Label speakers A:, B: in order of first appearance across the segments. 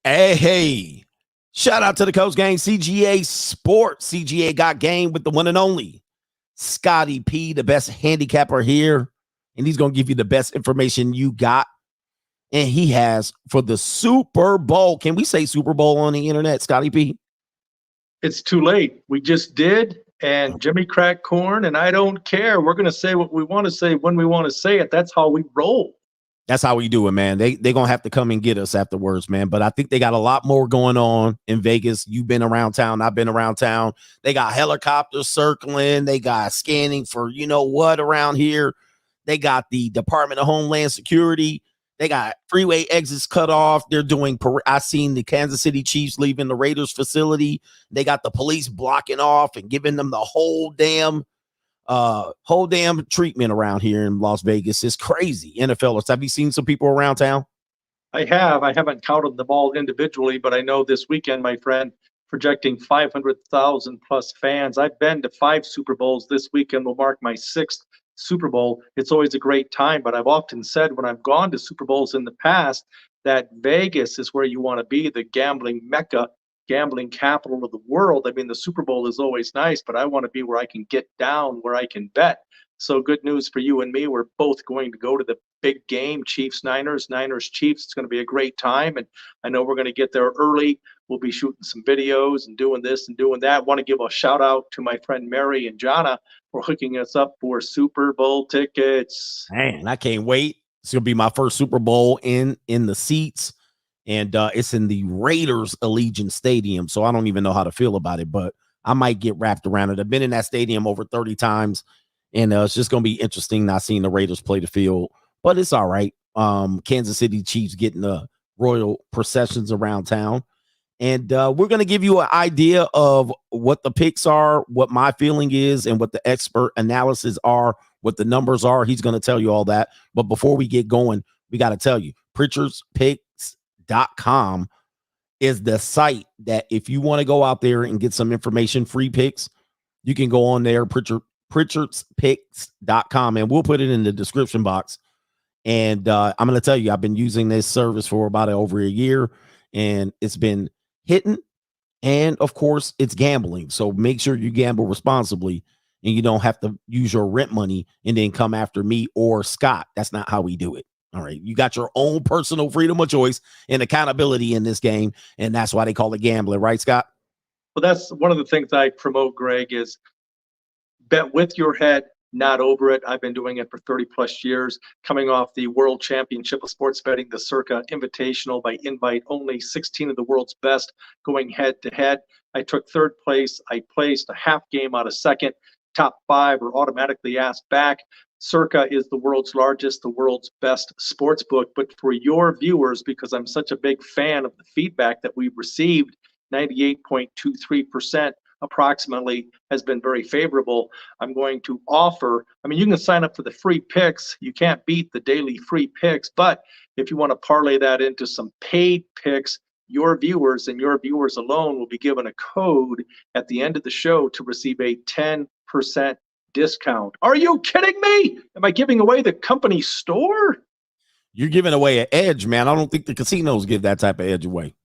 A: Hey, shout out to the Coach Gang, CGA Sports. CGA got game with the one and only Scotty P, the best handicapper here. And he's going to give you the best information you got. And he has for the Super Bowl. Can we say Super Bowl on the internet, Scotty P?
B: It's too late. We just did, and Jimmy cracked corn, and I don't care. We're going to say what we want to say when we want to say it. That's how we roll.
A: That's how we do it, man. They're going to have to come and get us afterwards, man. But I think they got a lot more going on in Vegas. You've been around town. I've been around town. They got helicopters circling. They got scanning for you know what around here. They got the Department of Homeland Security. They got freeway exits cut off. They're doing – I seen the Kansas City Chiefs leaving the Raiders facility. They got the police blocking off and giving them the whole damn treatment around here in Las Vegas. Is crazy. NFLers, have you seen some people around town?
B: I have. I haven't counted them all individually, but I know this weekend, my friend, projecting 500,000 plus fans. I've been to 5 Super Bowls. This weekend will mark my 6th Super Bowl. It's always a great time, but I've often said when I've gone to Super Bowls in the past that Vegas is where you want to be, the gambling mecca, gambling capital of the world. I mean, the Super Bowl is always nice, but I want to be where I can get down, where I can bet. So good news for you and me. We're both going to go to the big game, Chiefs, Niners, Niners, Chiefs. It's going to be a great time. And I know we're going to get there early. We'll be shooting some videos and doing this and doing that. Want to give a shout out to my friend Mary and Jana for hooking us up for Super Bowl tickets.
A: Man, I can't wait. It's going to be my first Super Bowl in the seats. And it's in the Raiders Allegiant Stadium. So I don't even know how to feel about it, but I might get wrapped around it. I've been in that stadium over 30 times. And it's just going to be interesting not seeing the Raiders play the field, but it's all right. Kansas City Chiefs getting the royal processions around town. And we're going to give you an idea of what the picks are, what my feeling is, and what the expert analysis are, what the numbers are. He's going to tell you all that. But before we get going, we got to tell you, Pritchard'sPicks.com is the site that if you want to go out there and get some information, free picks, you can go on there, Pritchard'sPicks.com, and we'll put it in the description box. And I'm going to tell you, I've been using this service for about over a year, and it's been hitting. And of course, it's gambling. So make sure you gamble responsibly, and you don't have to use your rent money and then come after me or Scott. That's not how we do it. All right. You got your own personal freedom of choice and accountability in this game. And that's why they call it gambling. Right, Scott?
B: Well, that's one of the things I promote, Greg, is bet with your head, not over it. I've been doing it for 30 plus years, coming off the World Championship of Sports Betting, the Circa Invitational by invite only, 16 of the world's best going head to head. I took 3rd place. I placed a half game out of 2nd. Top 5 are automatically asked back. Circa is the world's largest, the world's best sports book. But for your viewers, because I'm such a big fan of the feedback that we've received, 98.23% approximately has been very favorable. I'm going to offer, you can sign up for the free picks. You can't beat the daily free picks, but if you want to parlay that into some paid picks, your viewers and your viewers alone will be given a code at the end of the show to receive a 10% discount. Are you kidding me? Am I giving away the company store?
A: You're giving away an edge, man. I don't think the casinos give that type of edge away.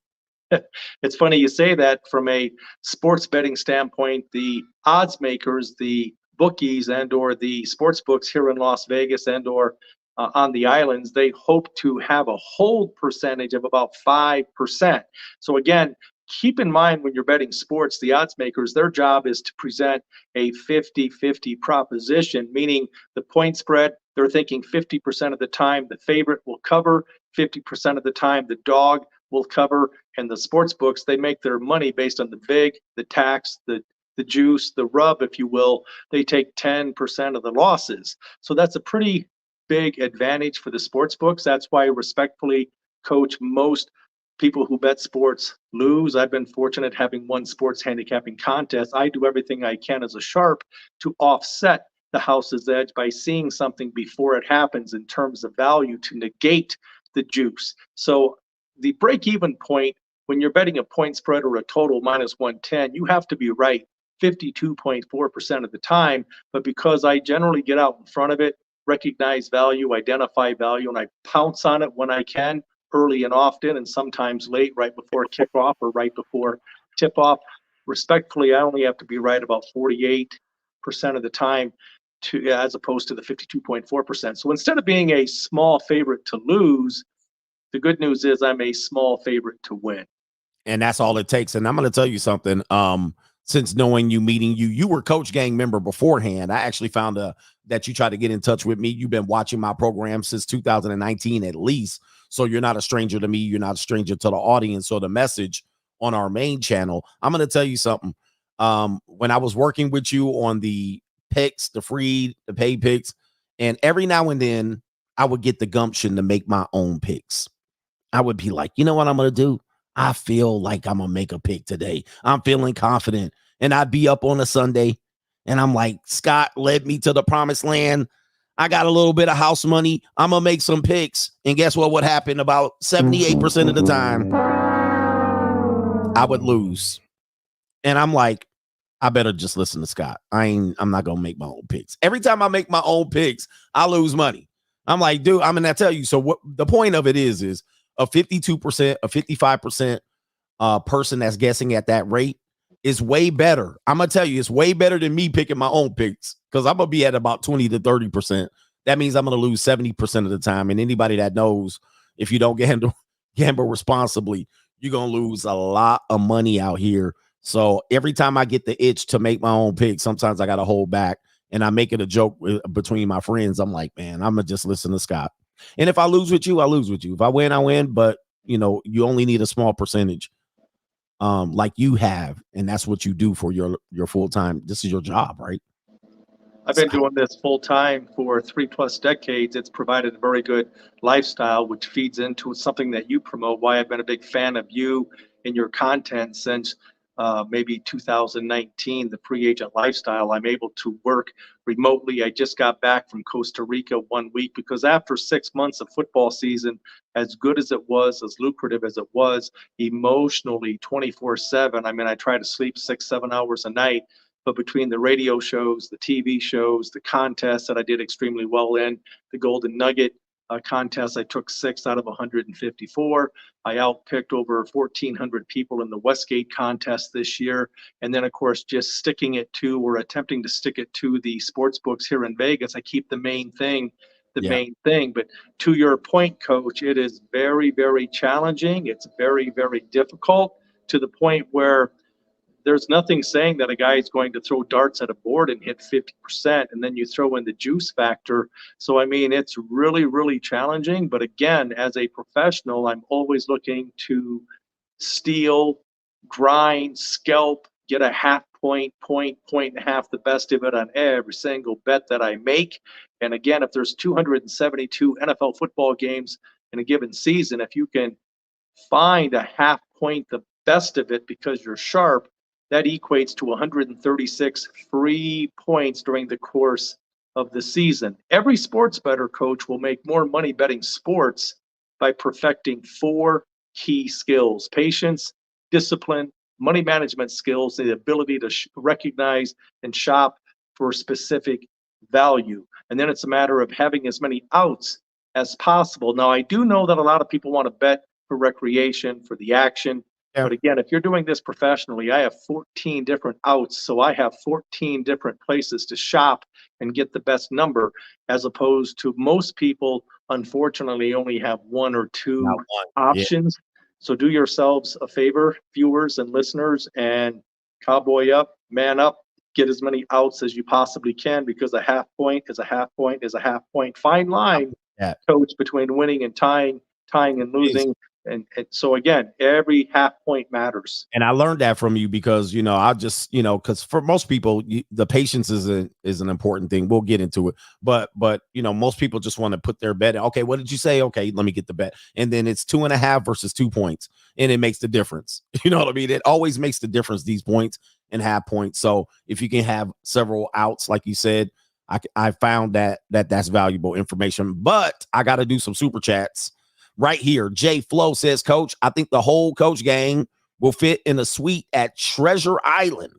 B: It's funny you say that. From a sports betting standpoint, the odds makers, the bookies and or the sports books here in Las Vegas and or on the islands, they hope to have a hold percentage of about 5%. So again, keep in mind when you're betting sports, the odds makers, their job is to present a 50-50 proposition, meaning the point spread, they're thinking 50% of the time the favorite will cover, 50% of the time the dog will cover. And the sports books, they make their money based on the vig, the tax, the juice, the rub, if you will. They take 10% of the losses. So that's a pretty big advantage for the sports books. That's why, respectfully, Coach, most people who bet sports lose. I've been fortunate having won sports handicapping contests. I do everything I can as a sharp to offset the house's edge by seeing something before it happens in terms of value to negate the juice. So the break-even point, when you're betting a point spread or a total minus 110, you have to be right 52.4% of the time. But because I generally get out in front of it, recognize value, identify value, and I pounce on it when I can, early and often, and sometimes late, right before kickoff or right before tip-off. Respectfully, I only have to be right about 48% of the time, as opposed to the 52.4%. So instead of being a small favorite to lose, the good news is I'm a small favorite to win.
A: And that's all it takes. And I'm going to tell you something. Since knowing you, meeting you, you were Coach Gang member beforehand. I actually found that you tried to get in touch with me. You've been watching my program since 2019 at least. So you're not a stranger to me. You're not a stranger to the audience or the message on our main channel. I'm going to tell you something. When I was working with you on the picks, the paid picks, and every now and then I would get the gumption to make my own picks. I would be like, you know what I'm going to do? I feel like I'm going to make a pick today. I'm feeling confident. And I'd be up on a Sunday and I'm like, Scott led me to the promised land. I got a little bit of house money. I'm going to make some picks. And guess what would happen? About 78% of the time, I would lose. And I'm like, I better just listen to Scott. I'm not going to make my own picks. Every time I make my own picks, I lose money. I'm like, dude, I'm going to tell you. So what the point of it is a 52%, a 55% person that's guessing at that rate is way better. I'm going to tell you, it's way better than me picking my own picks because I'm going to be at about 20 to 30%. That means I'm going to lose 70% of the time. And anybody that knows, if you don't gamble responsibly, you're going to lose a lot of money out here. So every time I get the itch to make my own pick, sometimes I got to hold back and I make it a joke between my friends. I'm like, man, I'm going to just listen to Scott. And if I lose with you, I lose with you. If I win, I win. But, you know, you only need a small percentage like you have. And that's what you do for your full time. This is your job, right?
B: I've been doing this full time for 3+ decades. It's provided a very good lifestyle, which feeds into something that you promote, why I've been a big fan of you and your content since maybe 2019, the free agent lifestyle. I'm able to work remotely. I just got back from Costa Rica 1 week because after 6 months of football season, as good as it was, as lucrative as it was, emotionally 24/7. I mean, I try to sleep 6-7 hours a night, but between the radio shows, the TV shows, the contests that I did extremely well in, the Golden Nugget contest, I took 6 out of 154. I outpicked over 1,400 people in the Westgate contest this year. And then, of course, just sticking it to, or attempting to stick it to the sports books here in Vegas. I keep the main thing. But to your point, Coach, it is very, very challenging. It's very, very difficult to the point where there's nothing saying that a guy is going to throw darts at a board and hit 50%, and then you throw in the juice factor. So, I mean, it's really, really challenging. But again, as a professional, I'm always looking to steal, grind, scalp, get a half point and a half, the best of it on every single bet that I make. And again, if there's 272 NFL football games in a given season, if you can find a half point, the best of it, because you're sharp, that equates to 136 free points during the course of the season. Every sports bettor, Coach, will make more money betting sports by perfecting 4 key skills: patience, discipline, money management skills, the ability to recognize and shop for specific value. And then it's a matter of having as many outs as possible. Now, I do know that a lot of people want to bet for recreation, for the action. Yeah. But again, if you're doing this professionally, I have 14 different outs. So I have 14 different places to shop and get the best number, as opposed to most people, unfortunately, only have 1 or 2 options. Yeah. So do yourselves a favor, viewers and listeners, and cowboy up, man up, get as many outs as you possibly can, because a half point is a half point is a half point. Fine line, Coach, between winning and tying and losing. And so again, every half point matters.
A: And I learned that from you because, you know, I just, you know, because for most people, the patience is an important thing. We'll get into it. But, you know, most people just want to put their bet in. Okay, what did you say? Okay, let me get the bet. And then it's 2.5 versus 2 points. And it makes the difference. You know what I mean? It always makes the difference, these points and half points. So if you can have several outs, like you said, I found that's valuable information. But I got to do some super chats. Right here, Jay Flo says, Coach, I think the whole Coach gang will fit in a suite at Treasure Island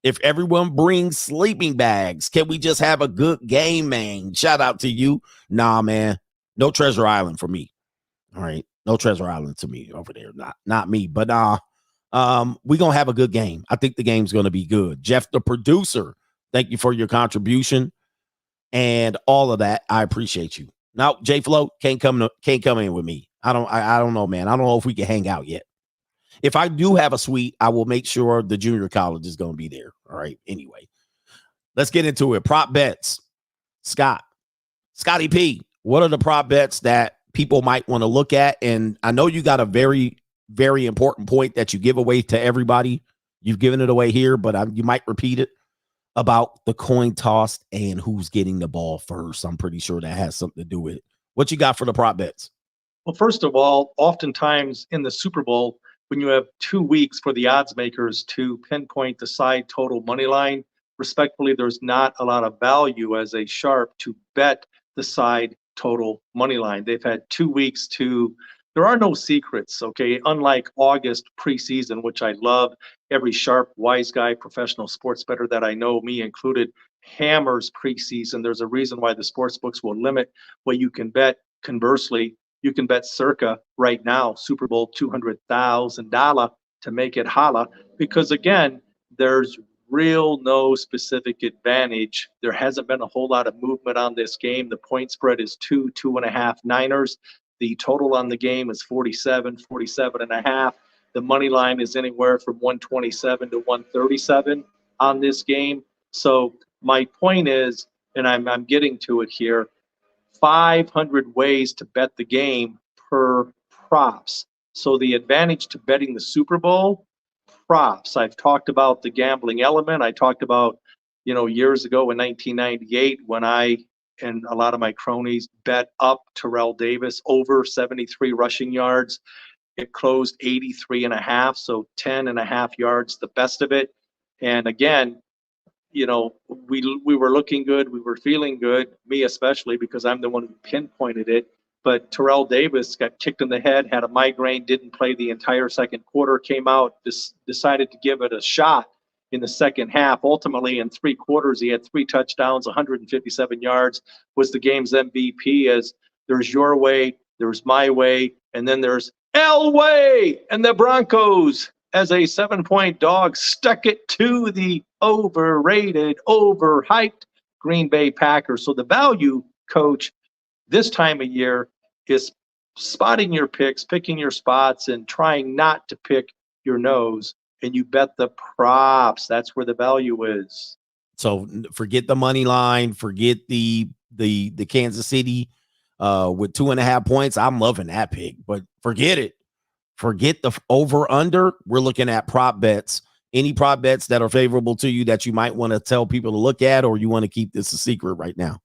A: if everyone brings sleeping bags. Can we just have a good game, man? Shout out to you. Nah, man, no Treasure Island for me. All right. No Treasure Island to me over there. Not me. But we're gonna have a good game. I think the game's gonna be good. Jeff, the producer, thank you for your contribution and all of that. I appreciate you. Now, J Flow can't come in with me. I don't know, man. I don't know if we can hang out yet. If I do have a suite, I will make sure the junior college is gonna be there. All right. Anyway, let's get into it. Prop bets. Scotty P, what are the prop bets that people might want to look at? And I know you got a very, very important point that you give away to everybody. You've given it away here, but you might repeat it about the coin toss and who's getting the ball first. I'm pretty sure that has something to do with it. What you got for the prop bets?
B: Well, first of all, oftentimes in the Super Bowl, when you have 2 weeks for the odds makers to pinpoint the side total money line, respectfully, there's not a lot of value as a sharp to bet the side total money line. They've had 2 weeks there are no secrets, okay? Unlike August preseason, which I love, every sharp, wise guy, professional sports bettor that I know, me included, hammers preseason. There's a reason why the sports books will limit what you can bet. Conversely, you can bet circa right now, Super Bowl $200,000 to make it holla, because again, there's no specific advantage. There hasn't been a whole lot of movement on this game. The point spread is 2.5 Niners. The total on the game is 47.5. The money line is anywhere from 127 to 137 on this game. So my point is, and I'm getting to it here, 500 ways to bet the game per props. So the advantage to betting the Super Bowl, props. I've talked about the gambling element. I talked about, years ago in 1998 when I and a lot of my cronies bet up Terrell Davis over 73 rushing yards. It closed 83.5, so 10.5 yards, the best of it. And again, we were looking good. We were feeling good, me especially, because I'm the one who pinpointed it. But Terrell Davis got kicked in the head, had a migraine, didn't play the entire second quarter, came out, decided to give it a shot in the second half. Ultimately, in 3 quarters, he had 3 touchdowns, 157 yards, was the game's MVP. As there's your way, there's my way, and then there's Elway, and the Broncos, as a 7-point dog, stuck it to the overrated, overhyped Green Bay Packers. So the value, Coach, this time of year is spotting your picks, picking your spots, and trying not to pick your nose. And you bet the props. That's where the value is.
A: So forget the money line, forget the Kansas City with 2.5 points. I'm loving that pick, but forget it. Forget the over under. We're looking at prop bets. Any prop bets that are favorable to you that you might want to tell people to look at, or you want to keep this a secret right now?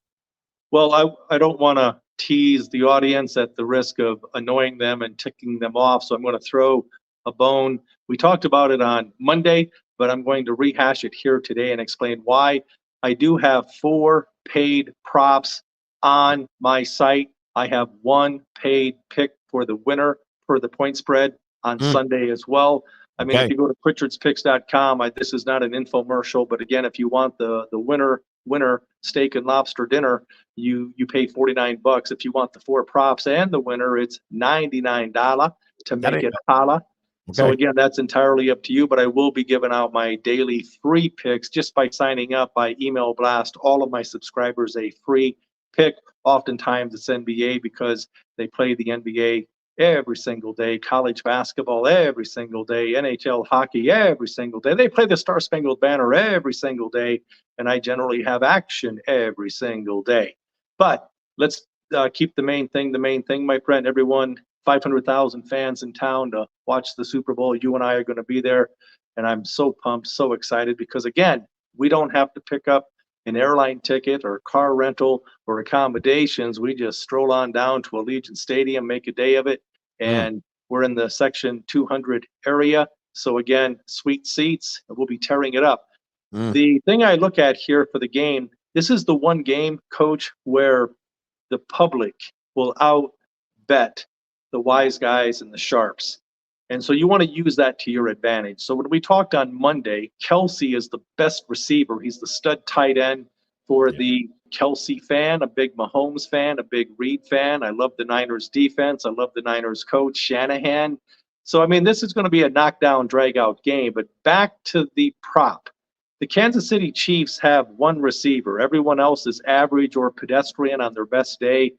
B: Well, I don't want to tease the audience at the risk of annoying them and ticking them off. So I'm going to throw a bone. We talked about it on Monday, but I'm going to rehash it here today and explain why. I do have 4 paid props on my site. I have 1 paid pick for the winner for the point spread on Sunday as well. I mean, if you go to Pritchard'sPicks.com, this is not an infomercial, but again, if you want the winner steak and lobster dinner, you pay $49. If you want the 4 props and the winner, it's $99 to make it holla. Okay. So again, that's entirely up to you, but I will be giving out my daily free picks just by signing up by email blast. All of my subscribers a free pick. Oftentimes it's NBA because they play the NBA every single day, college basketball every single day, NHL hockey every single day. They play the Star Spangled Banner every single day, and I generally have action every single day. But let's keep the main thing, my friend. Everyone, 500,000 fans in town to watch the Super Bowl. You and I are going to be there, and I'm so pumped, so excited because, again, we don't have to pick up an airline ticket or car rental or accommodations. We just stroll on down to Allegiant Stadium, make a day of it, and we're in the Section 200 area. So again, sweet seats, and we'll be tearing it up. The thing I look at here for the game, this is the one game, Coach, where the public will out-bet the wise guys and the sharps. And so you want to use that to your advantage. So when we talked on Monday, Kelsey is the best receiver. He's the stud tight end for the Kelsey fan, a big Mahomes fan, a big Reed fan. I love the Niners defense. I love the Niners coach, Shanahan. So, I mean, this is going to be a knockdown, drag-out game. But back to the prop. The Kansas City Chiefs have one receiver. Everyone else is average or pedestrian on their best day.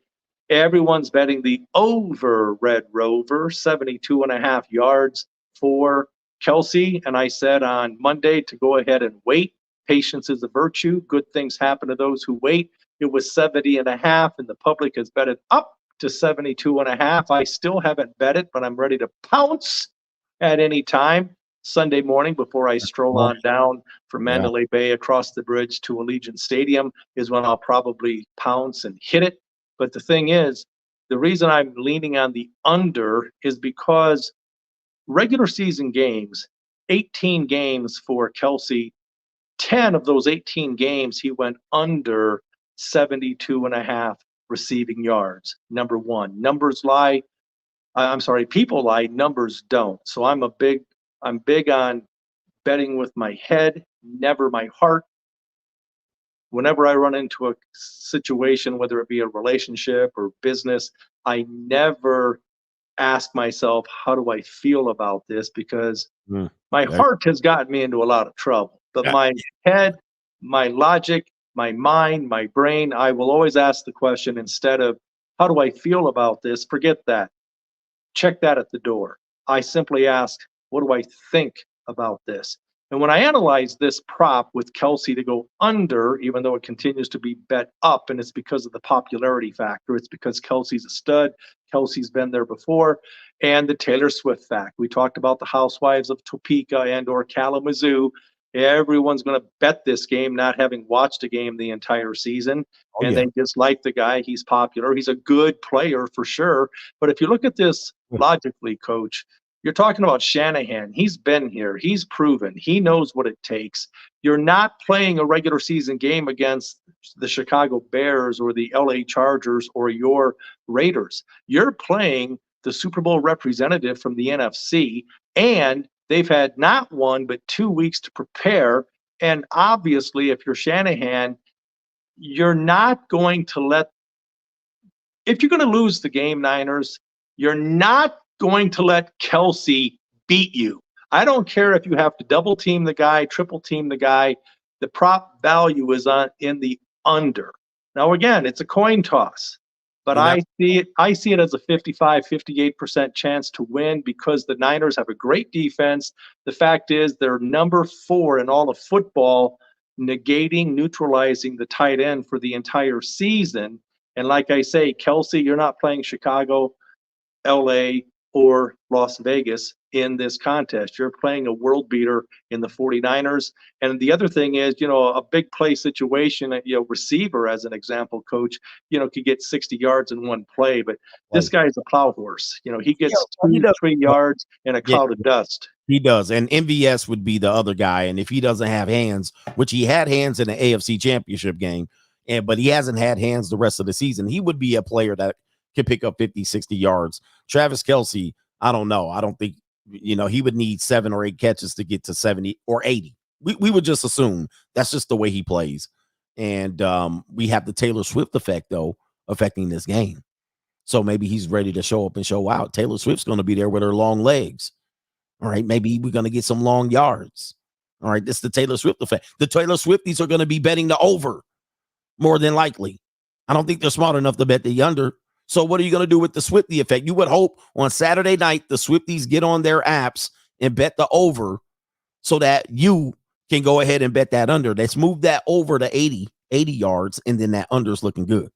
B: Everyone's betting the over Red Rover, 72.5 yards for Kelsey. And I said on Monday to go ahead and wait. Patience is a virtue. Good things happen to those who wait. It was 70.5, and the public has bet it up to 72.5. I still haven't bet it, but I'm ready to pounce at any time. Sunday morning before I stroll on down from Mandalay Bay across the bridge to Allegiant Stadium is when I'll probably pounce and hit it. But the thing is, the reason I'm leaning on the under is because regular season games, 18 games for Kelsey, 10 of those 18 games, he went under 72.5 receiving yards. Number one, numbers lie. People lie, numbers don't. So I'm big on betting with my head, never my heart. Whenever I run into a situation, whether it be a relationship or business, I never ask myself, how do I feel about this? Because my heart has gotten me into a lot of trouble. But my head, my logic, my mind, my brain, I will always ask the question instead of, how do I feel about this? Forget that. Check that at the door. I simply ask, what do I think about this? And when I analyze this prop with Kelsey to go under, even though it continues to be bet up, and it's because of the popularity factor, it's because Kelsey's a stud, Kelsey's been there before, and the Taylor Swift fact. We talked about the Housewives of Topeka and or Kalamazoo. Everyone's going to bet this game, not having watched a game the entire season. They just like the guy. He's popular. He's a good player for sure. But if you look at this logically, Coach, you're talking about Shanahan. He's been here. He's proven. He knows what it takes. You're not playing a regular season game against the Chicago Bears or the LA Chargers or your Raiders. You're playing the Super Bowl representative from the NFC, and they've had not 1 but 2 weeks to prepare. And obviously, if you're Shanahan, you're not going to if you're going to lose the game, Niners, you're not going to let Kelsey beat you. I don't care if you have to double team the guy, triple team the guy. The prop value is in the under. Now, again, it's a coin toss, but I see it as a 55-58% chance to win because the Niners have a great defense. The fact is they're number 4 in all of football, neutralizing the tight end for the entire season. And like I say, Kelsey, you're not playing Chicago, LA, or Las Vegas in this contest. You're playing a world beater in the 49ers. And the other thing is, a big play situation, receiver, as an example, Coach, could get 60 yards in one play. But this guy is a plow horse. He gets 2-3 yards in a cloud of dust.
A: He does. And MVS would be the other guy. And if he doesn't have hands, which he had hands in the AFC Championship game, but he hasn't had hands the rest of the season, he would be a player that could pick up 50, 60 yards. Travis Kelsey, I don't know. I don't think, he would need 7 or 8 catches to get to 70 or 80. We would just assume that's just the way he plays. And we have the Taylor Swift effect, though, affecting this game. So maybe he's ready to show up and show out. Taylor Swift's going to be there with her long legs. All right, maybe we're going to get some long yards. All right, this is the Taylor Swift effect. The Taylor Swifties are going to be betting the over more than likely. I don't think they're smart enough to bet the under. So what are you going to do with the Swiftie effect? You would hope on Saturday night the Swifties get on their apps and bet the over so that you can go ahead and bet that under. Let's move that over to 80 yards, and then that under is looking good.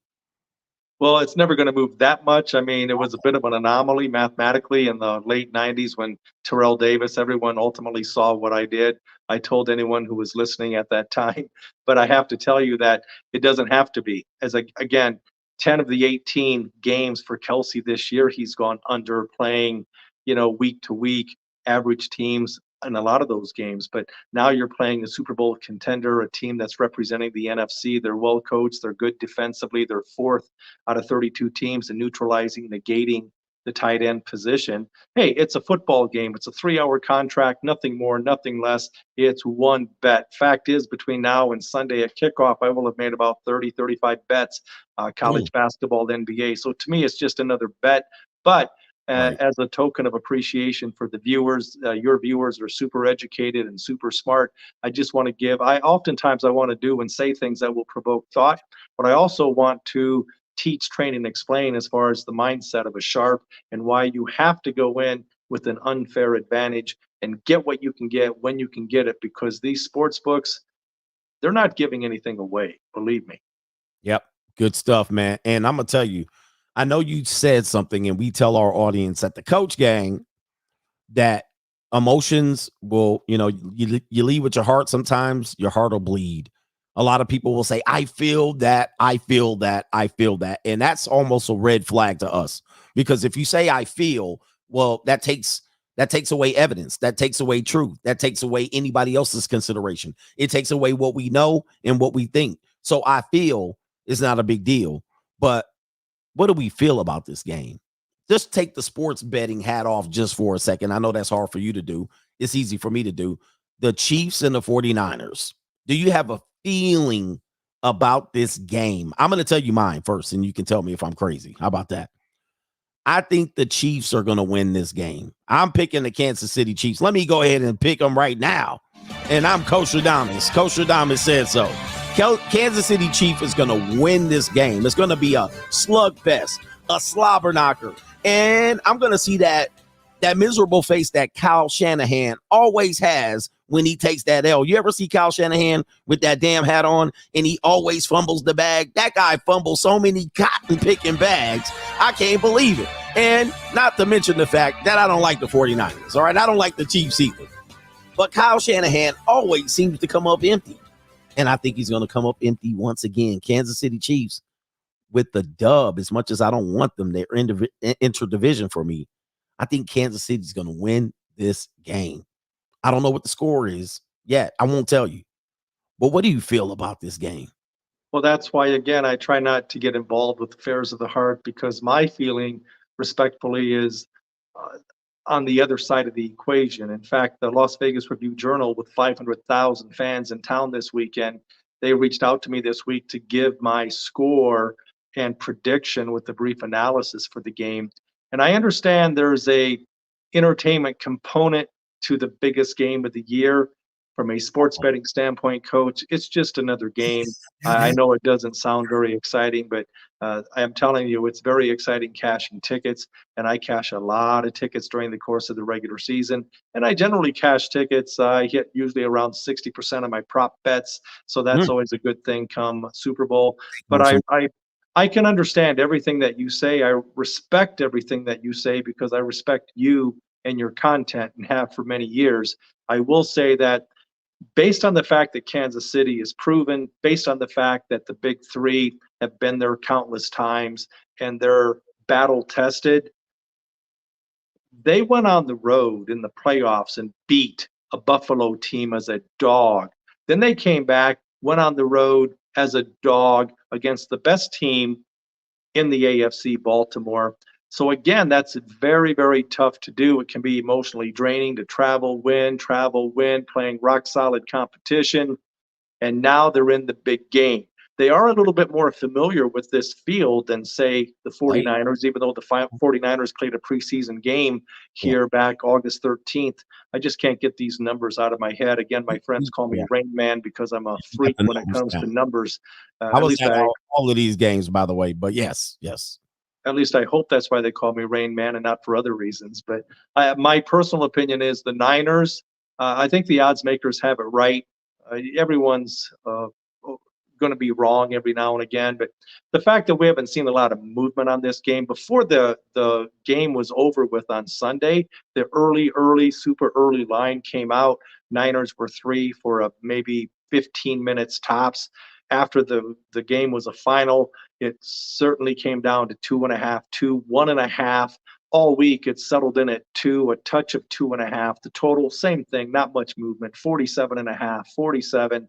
B: Well, it's never going to move that much. I mean, it was a bit of an anomaly mathematically in the late 90s when Terrell Davis, everyone ultimately saw what I did. I told anyone who was listening at that time. But I have to tell you that it doesn't have to be. Again, 10 of the 18 games for Kelsey this year, he's gone under playing, week to week, average teams in a lot of those games. But now you're playing a Super Bowl contender, a team that's representing the NFC. They're well coached. They're good defensively. They're 4th out of 32 teams in neutralizing, negating the tight end position. Hey, it's a football game. It's a 3-hour contract, nothing more, nothing less. It's one bet. Fact is, between now and Sunday at kickoff, I will have made about 30, 35 bets, college basketball, NBA. So to me, it's just another bet. But as a token of appreciation for the viewers, your viewers are super educated and super smart. I just want to give, oftentimes I want to do and say things that will provoke thought, but I also want to teach, train, and explain as far as the mindset of a sharp and why you have to go in with an unfair advantage and get what you can get when you can get it, because these sports books, they're not giving anything away, believe me.
A: Yep. Good stuff, man. And I'm going to tell you, I know you said something, and we tell our audience at the Coach Gang that emotions will, you lead with your heart. Sometimes your heart will bleed. A lot of people will say, I feel that, I feel that, I feel that. And that's almost a red flag to us, because if you say I feel, well, that takes away evidence. That takes away truth. That takes away anybody else's consideration. It takes away what we know and what we think. So I feel is not a big deal. But what do we feel about this game? Just take the sports betting hat off just for a second. I know that's hard for you to do. It's easy for me to do. The Chiefs and the 49ers. Do you have a feeling about this game? I'm going to tell you mine first, and you can tell me if I'm crazy. How about that? I think the Chiefs are going to win this game. I'm picking the Kansas City Chiefs. Let me go ahead and pick them right now. And I'm Coach Radames. Coach Radames said so. Kansas City Chiefs is going to win this game. It's going to be a slugfest, a slobber knocker. And I'm going to see that miserable face that Kyle Shanahan always has when he takes that L. You ever see Kyle Shanahan with that damn hat on and he always fumbles the bag? That guy fumbles so many cotton picking bags. I can't believe it. And not to mention the fact that I don't like the 49ers. All right. I don't like the Chiefs either. But Kyle Shanahan always seems to come up empty. And I think he's going to come up empty once again. Kansas City Chiefs with the dub, as much as I don't want them, they're interdivision for me. I think Kansas City's going to win this game. I don't know what the score is yet. I won't tell you. But what do you feel about this game?
B: Well, that's why, again, I try not to get involved with affairs of the heart, because my feeling, respectfully, is on the other side of the equation. In fact, the Las Vegas Review-Journal, with 500,000 fans in town this weekend, they reached out to me this week to give my score and prediction with the brief analysis for the game. And I understand there's a entertainment component to the biggest game of the year. From a sports betting standpoint, Coach, it's just another game. I know it doesn't sound very exciting, but I am telling you, it's very exciting cashing tickets. And I cash a lot of tickets during the course of the regular season. And I generally cash tickets. I hit usually around 60% of my prop bets. So that's always a good thing come Super Bowl. But I can understand everything that you say. I respect everything that you say, because I respect you and your content and have for many years. I will say that based on the fact that Kansas City is proven, based on the fact that the big three have been there countless times and they're battle tested, they went on the road in the playoffs and beat a Buffalo team as a dog. Then they came back, went on the road as a dog against the best team in the AFC, Baltimore. So again, that's very, very tough to do. It can be emotionally draining to travel, win, playing rock solid competition. And now they're in the big game. They are a little bit more familiar with this field than, say, the 49ers, even though the 49ers played a preseason game here back August 13th. I just can't get these numbers out of my head. Again, my friends call me Rain Man because I'm a freak when it comes to numbers.
A: I was at all of these games, by the way, but yes.
B: At least I hope that's why they call me Rain Man and not for other reasons. But my personal opinion is the Niners, I think the odds makers have it right. Everyone's going to be wrong every now and again. But the fact that we haven't seen a lot of movement on this game, before the game was over with on Sunday, the super early line came out. Niners were 3 for maybe 15 minutes tops. After the game was a final, it certainly came down to 2.5, 2, 1.5. All week, it settled in at 2, a touch of 2.5. The total, same thing, not much movement, 47.5, 47.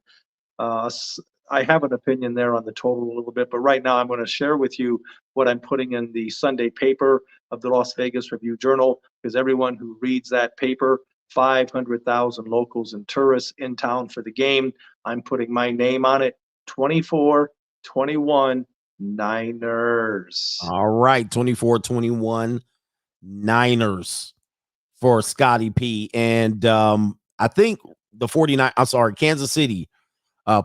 B: I have an opinion there on the total a little bit, but right now I'm going to share with you what I'm putting in the Sunday paper of the Las Vegas Review-Journal, because everyone who reads that paper, 500,000 locals and tourists in town for the game. I'm putting my name on it. 24-21 Niners.
A: All right, 24-21 Niners for Scotty P. And I think Kansas City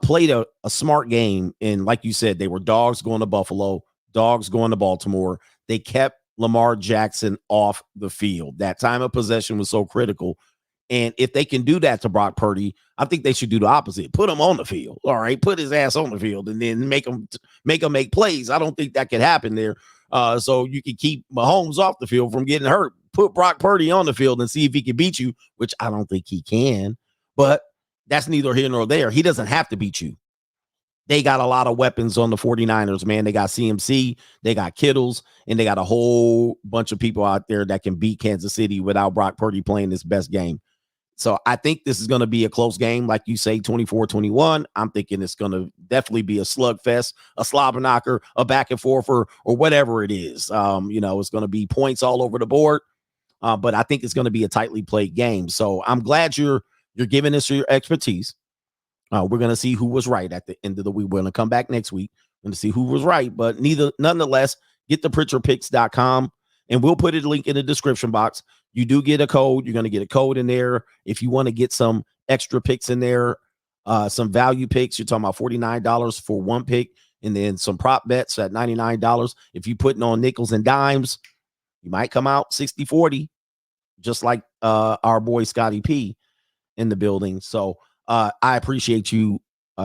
A: played a smart game. And like you said, they were dogs going to Buffalo, dogs going to Baltimore. They kept Lamar Jackson off the field. That time of possession was so critical. And if they can do that to Brock Purdy, I think they should do the opposite. Put him on the field. All right, put his ass on the field and then make him make plays. I don't think that could happen there. So you can keep Mahomes off the field from getting hurt. Put Brock Purdy on the field and see if he can beat you, which I don't think he can. But that's neither here nor there. He doesn't have to beat you. They got a lot of weapons on the 49ers, man. They got CMC, they got Kittles, and they got a whole bunch of people out there that can beat Kansas City without Brock Purdy playing his best game. So I think this is going to be a close game, like you say, 24-21. I'm thinking it's going to definitely be a slugfest, a slobber knocker, a back and forth, or whatever it is. It's going to be points all over the board, but I think it's going to be a tightly played game. So I'm glad you're giving us your expertise. We're going to see who was right at the end of the week. We're going to come back next week and to see who was right, but nonetheless, get the PritchardPicks.com. And we'll put a link in the description box. You do get a code. You're going to get a code in there. If you want to get some extra picks in there, some value picks, you're talking about $49 for one pick, and then some prop bets at $99. If you're putting on nickels and dimes, you might come out 60-40, just like our boy Scotty P in the building. So I appreciate you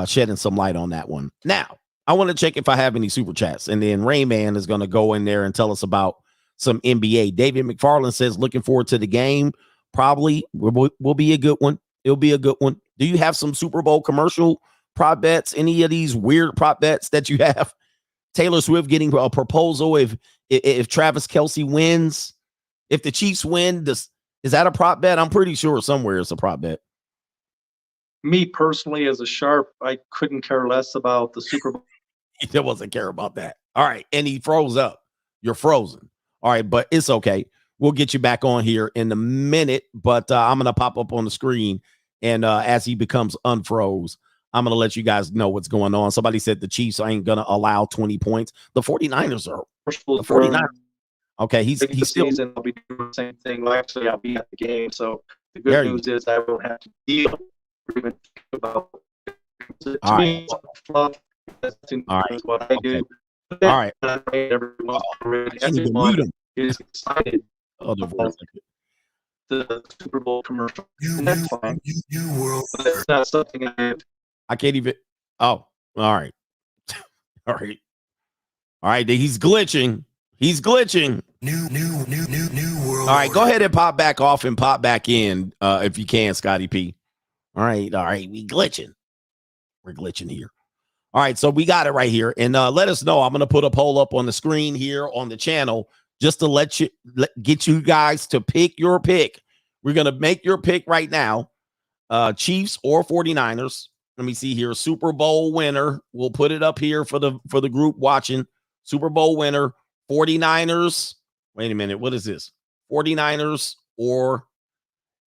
A: shedding some light on that one. Now, I want to check if I have any super chats, and then Rayman is going to go in there and tell us about some NBA. David McFarland says, looking forward to the game. Probably will be a good one. It'll be a good one. Do you have some Super Bowl commercial prop bets? Any of these weird prop bets that you have? Taylor Swift getting a proposal if Travis Kelce wins, if the Chiefs win, is that a prop bet? I'm pretty sure somewhere it's a prop bet.
B: Me personally, as a sharp, I couldn't care less about the Super Bowl.
A: He wasn't care about that. All right, and he froze up. You're frozen. All right, but it's okay. We'll get you back on here in a minute, but I'm going to pop up on the screen, and as he becomes unfroze, I'm going to let you guys know what's going on. Somebody said the Chiefs ain't going to allow 20 points. The 49ers are. The 49ers. Okay, he's still.
B: Season, I'll be doing the same thing. Well, actually, I'll be at the game, so the good news is I won't have to deal even about it.
A: All right.
B: That's what I do.
A: All right.
B: Everyone is excited about the Super Bowl commercial. That's fine. But that's not something
A: I can't even. Oh, all right. All right. All right. He's glitching. He's glitching. New world. All right. Go ahead and pop back off and pop back in if you can, Scotty P. All right. All right. We glitching. We're glitching here. All right, so we got it right here. And let us know. I'm going to put a poll up on the screen here on the channel just to get you guys to pick your pick. We're going to make your pick right now, Chiefs or 49ers. Let me see here. Super Bowl winner. We'll put it up here for the group watching. Super Bowl winner, 49ers. Wait a minute. What is this? 49ers or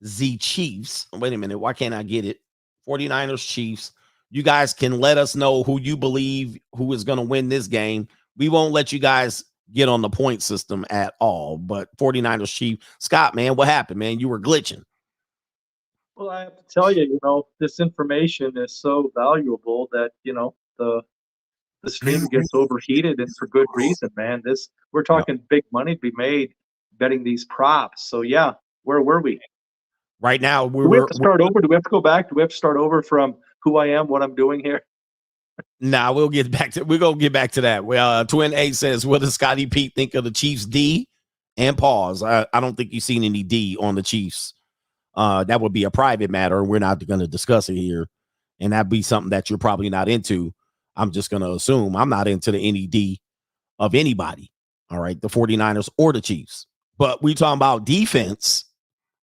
A: the Chiefs. Wait a minute. Why can't I get it? 49ers, Chiefs. You guys can let us know who you believe who is going to win this game. We won't let you guys get on the point system at all. But 49ers Chief. Scott, man, what happened, man? You were glitching.
B: Well, I have to tell you, this information is so valuable that, the stream gets overheated, and for good reason, man. We're talking big money to be made betting these props. So, yeah, where were we?
A: Right now,
B: do we have to start over? Do we have to go back? Do we have to start over from who I am, what I'm doing here?
A: Nah, we're going to get back to that. Well, Twin A says, what does Scotty Pete think of the Chiefs D? And pause. I don't think you've seen any D on the Chiefs. That would be a private matter. We're not going to discuss it here. And that'd be something that you're probably not into. I'm just going to assume I'm not into the any D of anybody. All right. The 49ers or the Chiefs. But we talking about defense.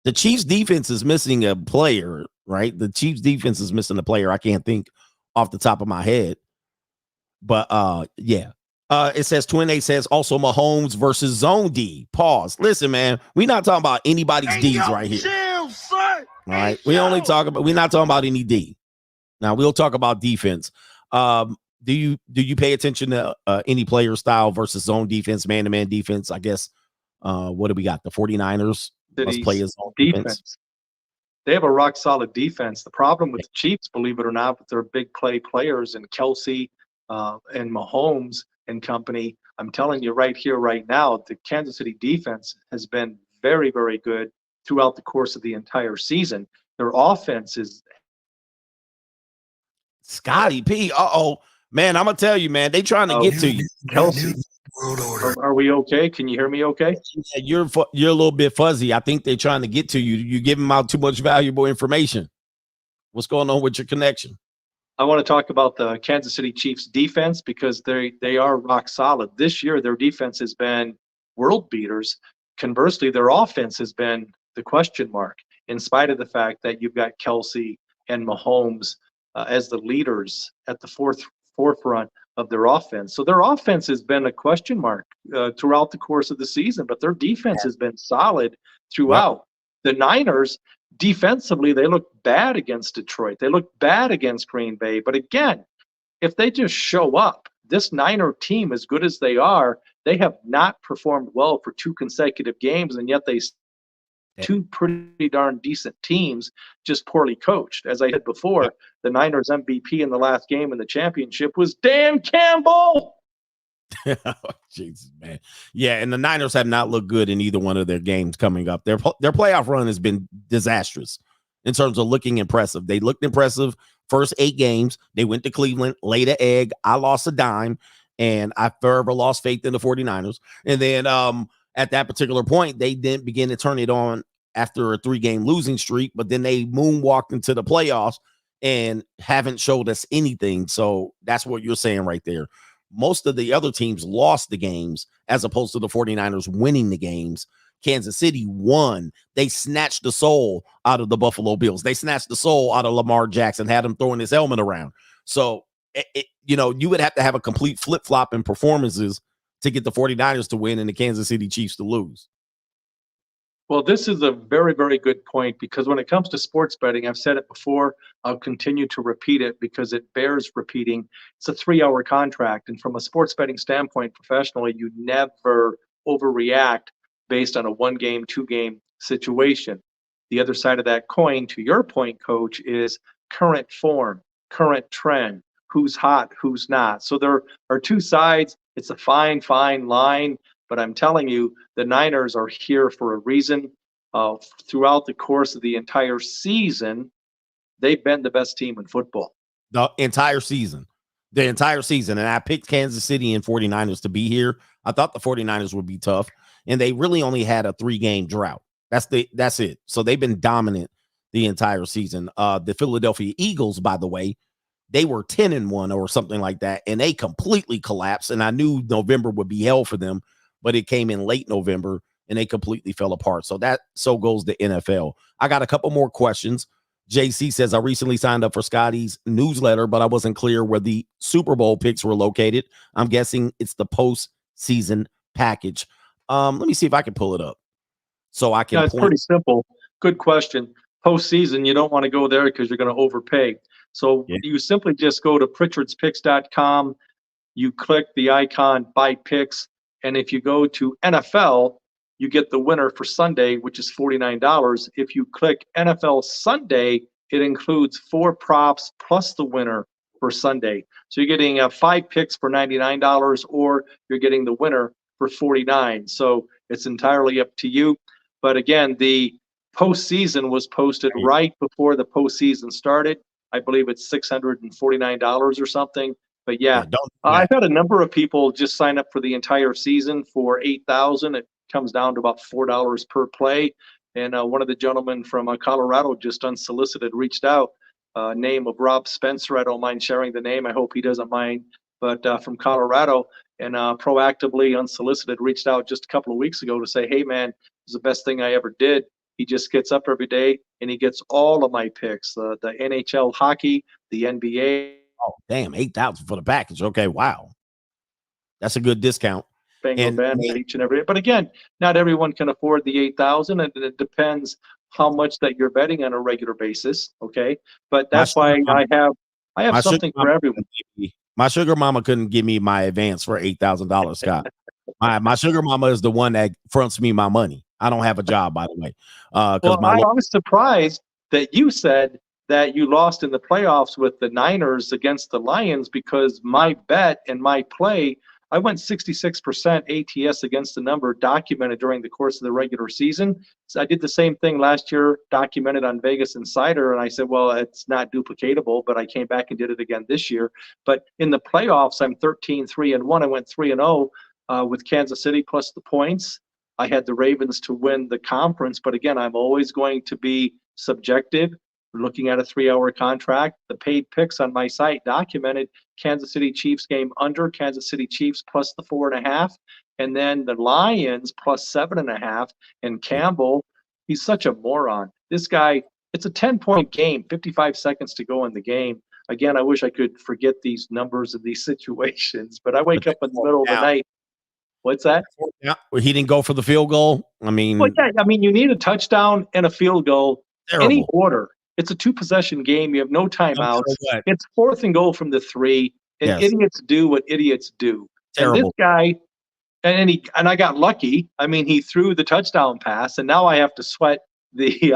A: The Chiefs defense is missing a player, right? The Chiefs defense is missing a player. I can't think off the top of my head. But yeah. It says Twin A says also Mahomes versus Zone D. Pause. Listen, man, we're not talking about anybody's D's right here.
C: Chill, son.
A: All right. We're not talking about any D. Now we'll talk about defense. Do you pay attention to any player style versus zone defense, man-to-man defense? I guess what do we got? The 49ers must play his zone defense.
B: They have a rock solid defense. The problem with the Chiefs, believe it or not, with their big play players and Kelsey and Mahomes and company, I'm telling you right here, right now, the Kansas City defense has been very, very good throughout the course of the entire season. Their offense is
A: Scotty P. Man, I'm gonna tell you, man, they trying to get to you.
B: Kelsey. Are we okay? Can you hear me okay?
A: Yeah, you're a little bit fuzzy. I think they're trying to get to you. You give them out too much valuable information. What's going on with your connection?
B: I want to talk about the Kansas City Chiefs defense because they are rock solid. This year, their defense has been world beaters. Conversely, their offense has been the question mark, in spite of the fact that you've got Kelsey and Mahomes as the leaders at the forefront of their offense. So their offense has been a question mark throughout the course of the season, but their defense has been solid throughout. The Niners, defensively, they look bad against Detroit. They look bad against Green Bay. But again, if they just show up, this Niner team, as good as they are, they have not performed well for 2 consecutive games, and yet they two pretty darn decent teams, just poorly coached. As I said before, the Niners MVP in the last game in the championship was Dan Campbell.
A: Jesus, man. Yeah, and the Niners have not looked good in either one of their games coming up. Their playoff run has been disastrous in terms of looking impressive. They looked impressive first 8 games. They went to Cleveland, laid an egg. I lost a dime, and I forever lost faith in the 49ers. And then at that particular point, they didn't begin to turn it on after a 3-game losing streak, but then they moonwalked into the playoffs and haven't showed us anything. So that's what you're saying right there. Most of the other teams lost the games as opposed to the 49ers winning the games. Kansas City won. They snatched the soul out of the Buffalo Bills. They snatched the soul out of Lamar Jackson, had him throwing his helmet around. So, you would have to have a complete flip-flop in performances to get the 49ers to win and the Kansas City Chiefs to lose.
B: Well, this is a very, very good point because when it comes to sports betting, I've said it before, I'll continue to repeat it because it bears repeating. It's a 3-hour contract. And from a sports betting standpoint, professionally, you never overreact based on a 1-game, 2-game situation. The other side of that coin, to your point, Coach, is current form, current trend, who's hot, who's not. So there are 2 sides. It's a fine, fine line. But I'm telling you, the Niners are here for a reason. Throughout the course of the entire season, they've been the best team in football.
A: The entire season. And I picked Kansas City and 49ers to be here. I thought the 49ers would be tough. And they really only had a 3-game drought. That's it. So they've been dominant the entire season. The Philadelphia Eagles, by the way, they were 10-1 or something like that. And they completely collapsed. And I knew November would be hell for them. But it came in late November and they completely fell apart. So goes the NFL. I got a couple more questions. JC says, I recently signed up for Scotty's newsletter, but I wasn't clear where the Super Bowl picks were located. I'm guessing it's the postseason package. Let me see if I can pull it up. So I can.
B: Yeah, it's pretty simple. Good question. Postseason, you don't want to go there because you're going to overpay. So you simply just go to pritchardspicks.com. You click the icon buy picks. And if you go to NFL, you get the winner for Sunday, which is $49. If you click NFL Sunday, it includes 4 props plus the winner for Sunday. So you're getting 5 picks for $99, or you're getting the winner for $49. So it's entirely up to you. But again, the postseason was posted right before the postseason started. I believe it's $649 or something. But I've had a number of people just sign up for the entire season for $8,000. It comes down to about $4 per play. And one of the gentlemen from Colorado, just unsolicited, reached out. Name of Rob Spencer. I don't mind sharing the name. I hope he doesn't mind. But from Colorado, and proactively, unsolicited, reached out just a couple of weeks ago to say, hey, man, it was the best thing I ever did. He just gets up every day and he gets all of my picks, the NHL hockey, the NBA,
A: Oh, damn, 8,000 for the package. Okay, wow. That's a good discount.
B: Bengal
A: And
B: band
A: man,
B: each and every. But again, not everyone can afford the 8,000, and it depends how much that you're betting on a regular basis. Okay, but
A: my
B: that's
A: sugar
B: why
A: mama,
B: I have
A: my sugar
B: something for
A: mama
B: everyone.
A: couldn't give me my sugar mama couldn't give me my advance for $8,000, Scott. My sugar mama is the one that fronts me my money. I don't have a job, by the way. Because
B: Well,
A: my
B: I was surprised that you said that you lost in the playoffs with the Niners against the Lions because my bet and my play, I went 66% ATS against the number documented during the course of the regular season. So I did the same thing last year, documented on Vegas Insider, and I said, well, it's not duplicatable, but I came back and did it again this year. But in the playoffs, I'm 13-3-1. I went 3-0 with Kansas City plus the points. I had the Ravens to win the conference, but again, I'm always going to be subjective. Looking at a 3-hour contract, the paid picks on my site documented Kansas City Chiefs game under, Kansas City Chiefs plus the 4.5, and then the Lions plus 7.5. And Campbell, he's such a moron. This guy, it's a 10-point game, 55 seconds to go in the game. Again, I wish I could forget these numbers of these situations, but I wake up in the middle of the night. What's that?
A: Yeah, he didn't go for the field goal. I
B: Well,
A: mean,
B: yeah, I mean, you need a touchdown and a field goal, any
A: terrible.
B: order. It's a two-possession game. You have no
A: No
B: timeouts.
A: matter what.
B: It's 4th and goal from the 3, and
A: Yes,
B: idiots do what idiots do. And this
A: terrible.
B: guy, and I got lucky. I mean, he threw the touchdown pass, and now I have to sweat the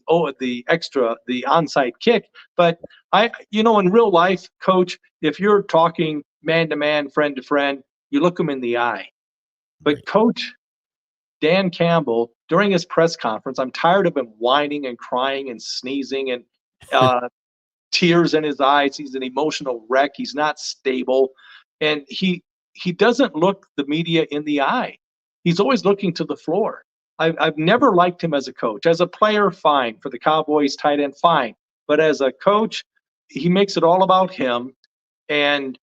B: onside kick. But in real life, coach, if you're talking man to man, friend to friend, you look them in the eye. But
A: Right.
B: Coach Dan Campbell, during his press conference, I'm tired of him whining and crying and sneezing and uh, tears in his eyes. He's an emotional wreck. He's not stable, and he doesn't look the media in the eye. He's always looking to the floor. I've never liked him as a coach. As a player, fine. For the Cowboys, tight end, fine. But as a coach, he makes it all about him, and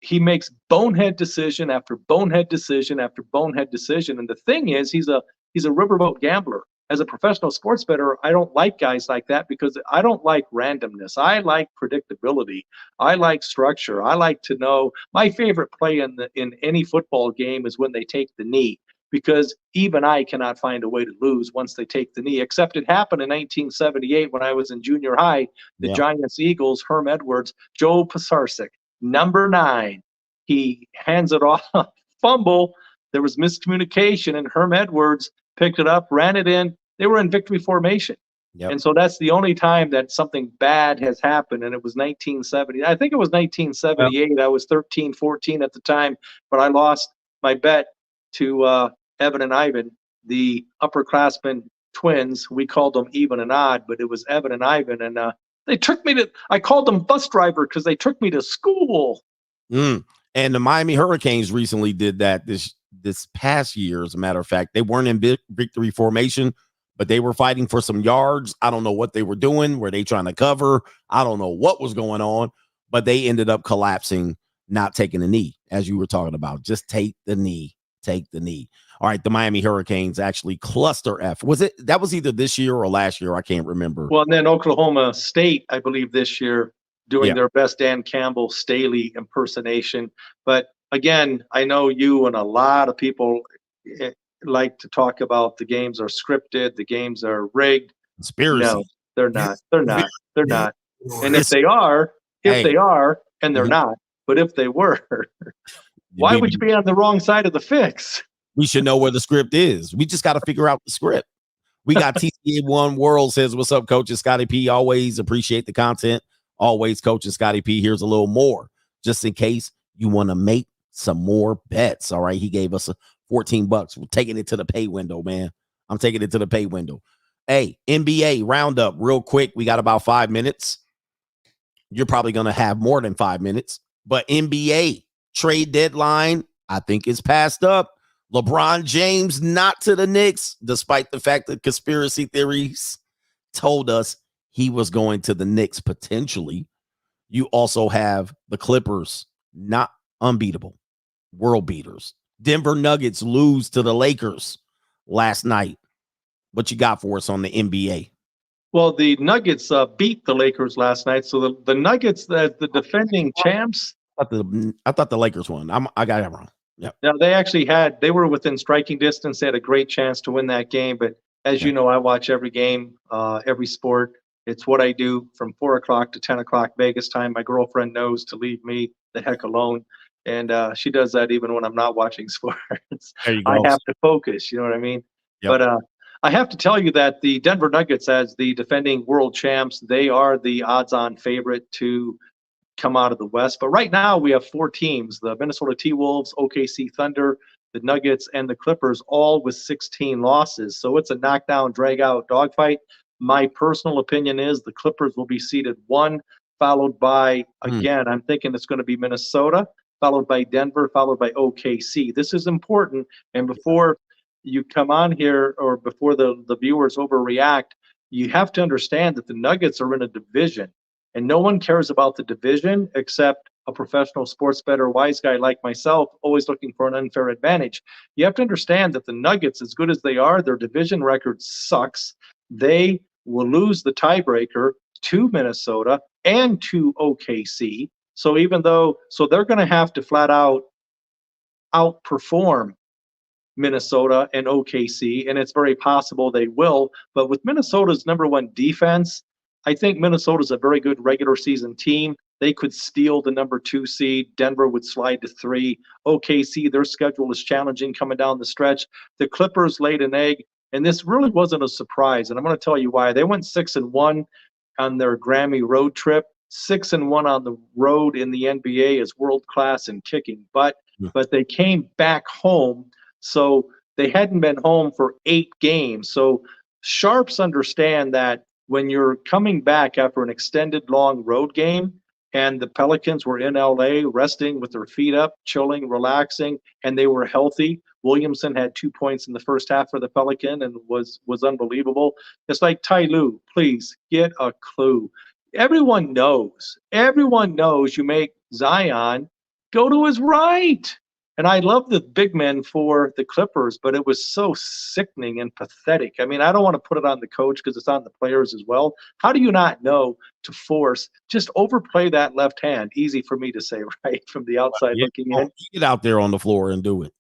B: he makes bonehead decision after bonehead decision after bonehead decision. And the thing is, he's a riverboat gambler. As a professional sports bettor, I don't like guys like that because I don't like randomness. I like predictability. I like structure. I like to know. My favorite play in any football game is when they take the knee, because even I cannot find a way to lose once they take the knee. Except it happened in 1978 when I was in junior high. The
A: Yeah.
B: Giants Eagles, Herm Edwards, Joe Pisarcik, number 9. He hands it off, fumble. There was miscommunication, and Herm Edwards picked it up, ran it in. They were in victory formation.
A: Yep.
B: And so that's the only time that something bad has happened. And it was 1970. I think it was 1978. Yep. I was 13, 14 at the time, but I lost my bet to Evan and Ivan, the upperclassmen twins. We called them even and odd, but it was Evan and Ivan. And they took me I called them bus driver because they took me to school.
A: And the Miami Hurricanes recently did that this past year. As a matter of fact, they weren't in victory formation, but they were fighting for some yards. I don't know what they were doing. Were they trying to cover? I don't know what was going on, but they ended up collapsing, not taking a knee, as you were talking about. Just take the knee. Take the knee. All right, the Miami Hurricanes actually cluster F. That was either this year or last year? I can't remember.
B: Well, and then Oklahoma State, I believe, this year, doing their best Dan Campbell Staley impersonation. But again, I know you and a lot of people like to talk about the games are scripted, the games are rigged.
A: Conspiracy.
B: No, they're not. They're not. They're not. And if they are, and they're not, but if they were, why would you be on the wrong side of the fix?
A: We should know where the script is. We just got to figure out the script. We got TCA One World says, "What's up, Coach? It's Scotty P. Always appreciate the content. Always, Coach and Scotty P. Here's a little more, just in case you want to make some more bets." All right, he gave us $14. We're taking it to the pay window, man. I'm taking it to the pay window. Hey, NBA roundup, real quick. We got about 5 minutes. You're probably gonna have more than 5 minutes, but NBA trade deadline, I think, is passed up. LeBron James not to the Knicks, despite the fact that conspiracy theories told us he was going to the Knicks potentially. You also have the Clippers, not unbeatable, world beaters. Denver Nuggets lose to the Lakers last night. What you got for us on the NBA?
B: Well, the Nuggets beat the Lakers last night, so the Nuggets, the defending champs.
A: I thought the Lakers won. I got it wrong. Yeah.
B: Now they were within striking distance. They had a great chance to win that game, but as you know, I watch every game, every sport. It's what I do from 4 o'clock to 10 o'clock Vegas time. My girlfriend knows to leave me the heck alone, and she does that even when I'm not watching sports.
A: There you
B: I
A: go.
B: have to focus. You know what I mean?
A: Yep.
B: But I have to tell you that the Denver Nuggets, as the defending world champs, they are the odds-on favorite to come out of the West. But right now we have 4 teams: the Minnesota T-Wolves, OKC Thunder, the Nuggets, and the Clippers, all with 16 losses. So it's a knockdown, drag-out dogfight. My personal opinion is the Clippers will be seeded 1, followed by, again, I'm thinking it's going to be Minnesota, followed by Denver, followed by OKC. This is important. And before you come on here, or before the viewers overreact, you have to understand that the Nuggets are in a division, and no one cares about the division except a professional sports bettor, wise guy like myself, always looking for an unfair advantage. You have to understand that the Nuggets, as good as they are, their division record sucks. They will lose the tiebreaker to Minnesota and to OKC. So they're going to have to flat out outperform Minnesota and OKC, and it's very possible they will. But with Minnesota's #1 defense, I think Minnesota's a very good regular season team. They could steal the #2 seed. Denver would slide to 3. OKC, their schedule is challenging coming down the stretch. The Clippers laid an egg, and this really wasn't a surprise. And I'm going to tell you why. They went 6-1 on their Grammy road trip. 6-1 on the road in the NBA is world class in kicking butt. But they came back home. So they hadn't been home for 8 games. So sharps understand that when you're coming back after an extended long road game, and the Pelicans were in LA resting with their feet up, chilling, relaxing, and they were healthy. Williamson had 2 points in the first half for the Pelican and was unbelievable. It's like, Ty Lue, please get a clue. Everyone knows you make Zion go to his right. And I love the big men for the Clippers, but it was so sickening and pathetic. I mean, I don't want to put it on the coach because it's on the players as well. How do you not know to force, just overplay that left hand? Easy for me to say, right, from the outside looking in.
A: Get out there on the floor and do it.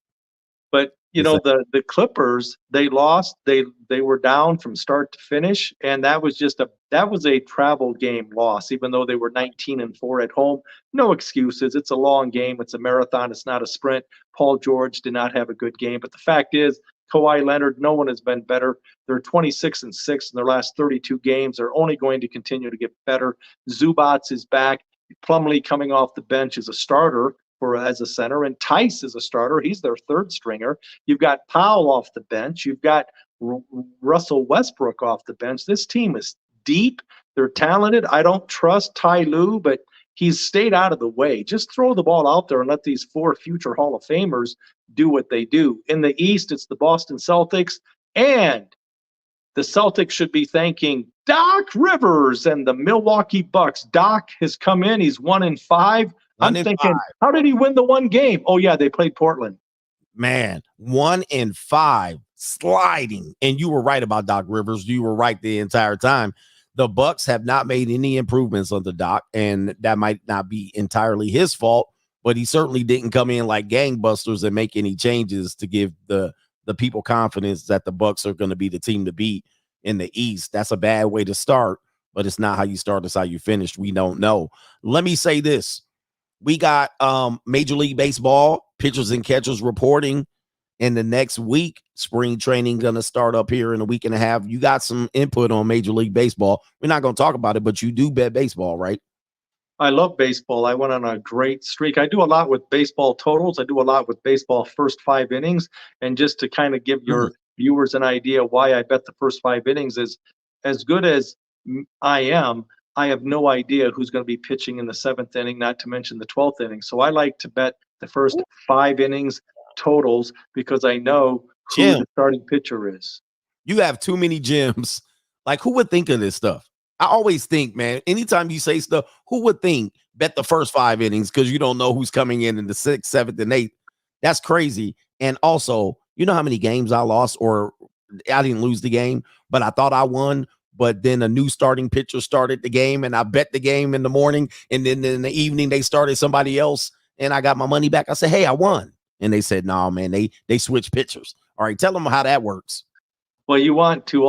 B: But you know, the Clippers, they lost. They were down from start to finish, and that was a travel game loss. Even though they were 19-4 at home, no excuses. It's a long game. It's a marathon. It's not a sprint. Paul George did not have a good game, but the fact is, Kawhi Leonard, no one has been better. They're 26-6 in their last 32 games. They're only going to continue to get better. Zubats is back. Plumlee coming off the bench is a starter as a center, and Tice is a starter. He's their third stringer. You've got Powell off the bench. You've got Russell Westbrook off the bench. This team is deep. They're talented. I don't trust Ty Lue, but he's stayed out of the way. Just throw the ball out there and let these 4 future Hall of Famers do what they do. In the East, it's the Boston Celtics, and the Celtics should be thanking Doc Rivers and the Milwaukee Bucks. Doc has come in. He's 1-5. I'm thinking, how did he win the one game? Oh, yeah, they played Portland.
A: Man, 1-5, sliding. And you were right about Doc Rivers. You were right the entire time. The Bucks have not made any improvements on the Doc, and that might not be entirely his fault, but he certainly didn't come in like gangbusters and make any changes to give the people confidence that the Bucks are going to be the team to beat in the East. That's a bad way to start, but it's not how you start, it's how you finish. We don't know. Let me say this. We got Major League Baseball pitchers and catchers reporting in the next week. Spring training going to start up here in a week and a half. You got some input on Major League Baseball. We're not going to talk about it, but you do bet baseball, right?
B: I love baseball. I went on a great streak. I do a lot with baseball totals. I do a lot with baseball first 5 innings. And just to kind of give your viewers an idea why I bet the first 5 innings is as good as I am. I have no idea who's going to be pitching in the 7th inning, not to mention the 12th inning. So I like to bet the first 5 innings totals because I know who the starting pitcher is.
A: You have too many gems. Like, who would think of this stuff? I always think, man, anytime you say stuff, who would think bet the first 5 innings because you don't know who's coming in the 6th, 7th, and 8th? That's crazy. And also, you know how many games I lost, or I didn't lose the game, but I thought I won but then a new starting pitcher started the game, and I bet the game in the morning, and then in the evening they started somebody else, and I got my money back. I said, hey, I won. And they said, no, man, they switched pitchers. All right, tell them how that works.
B: Well, you want to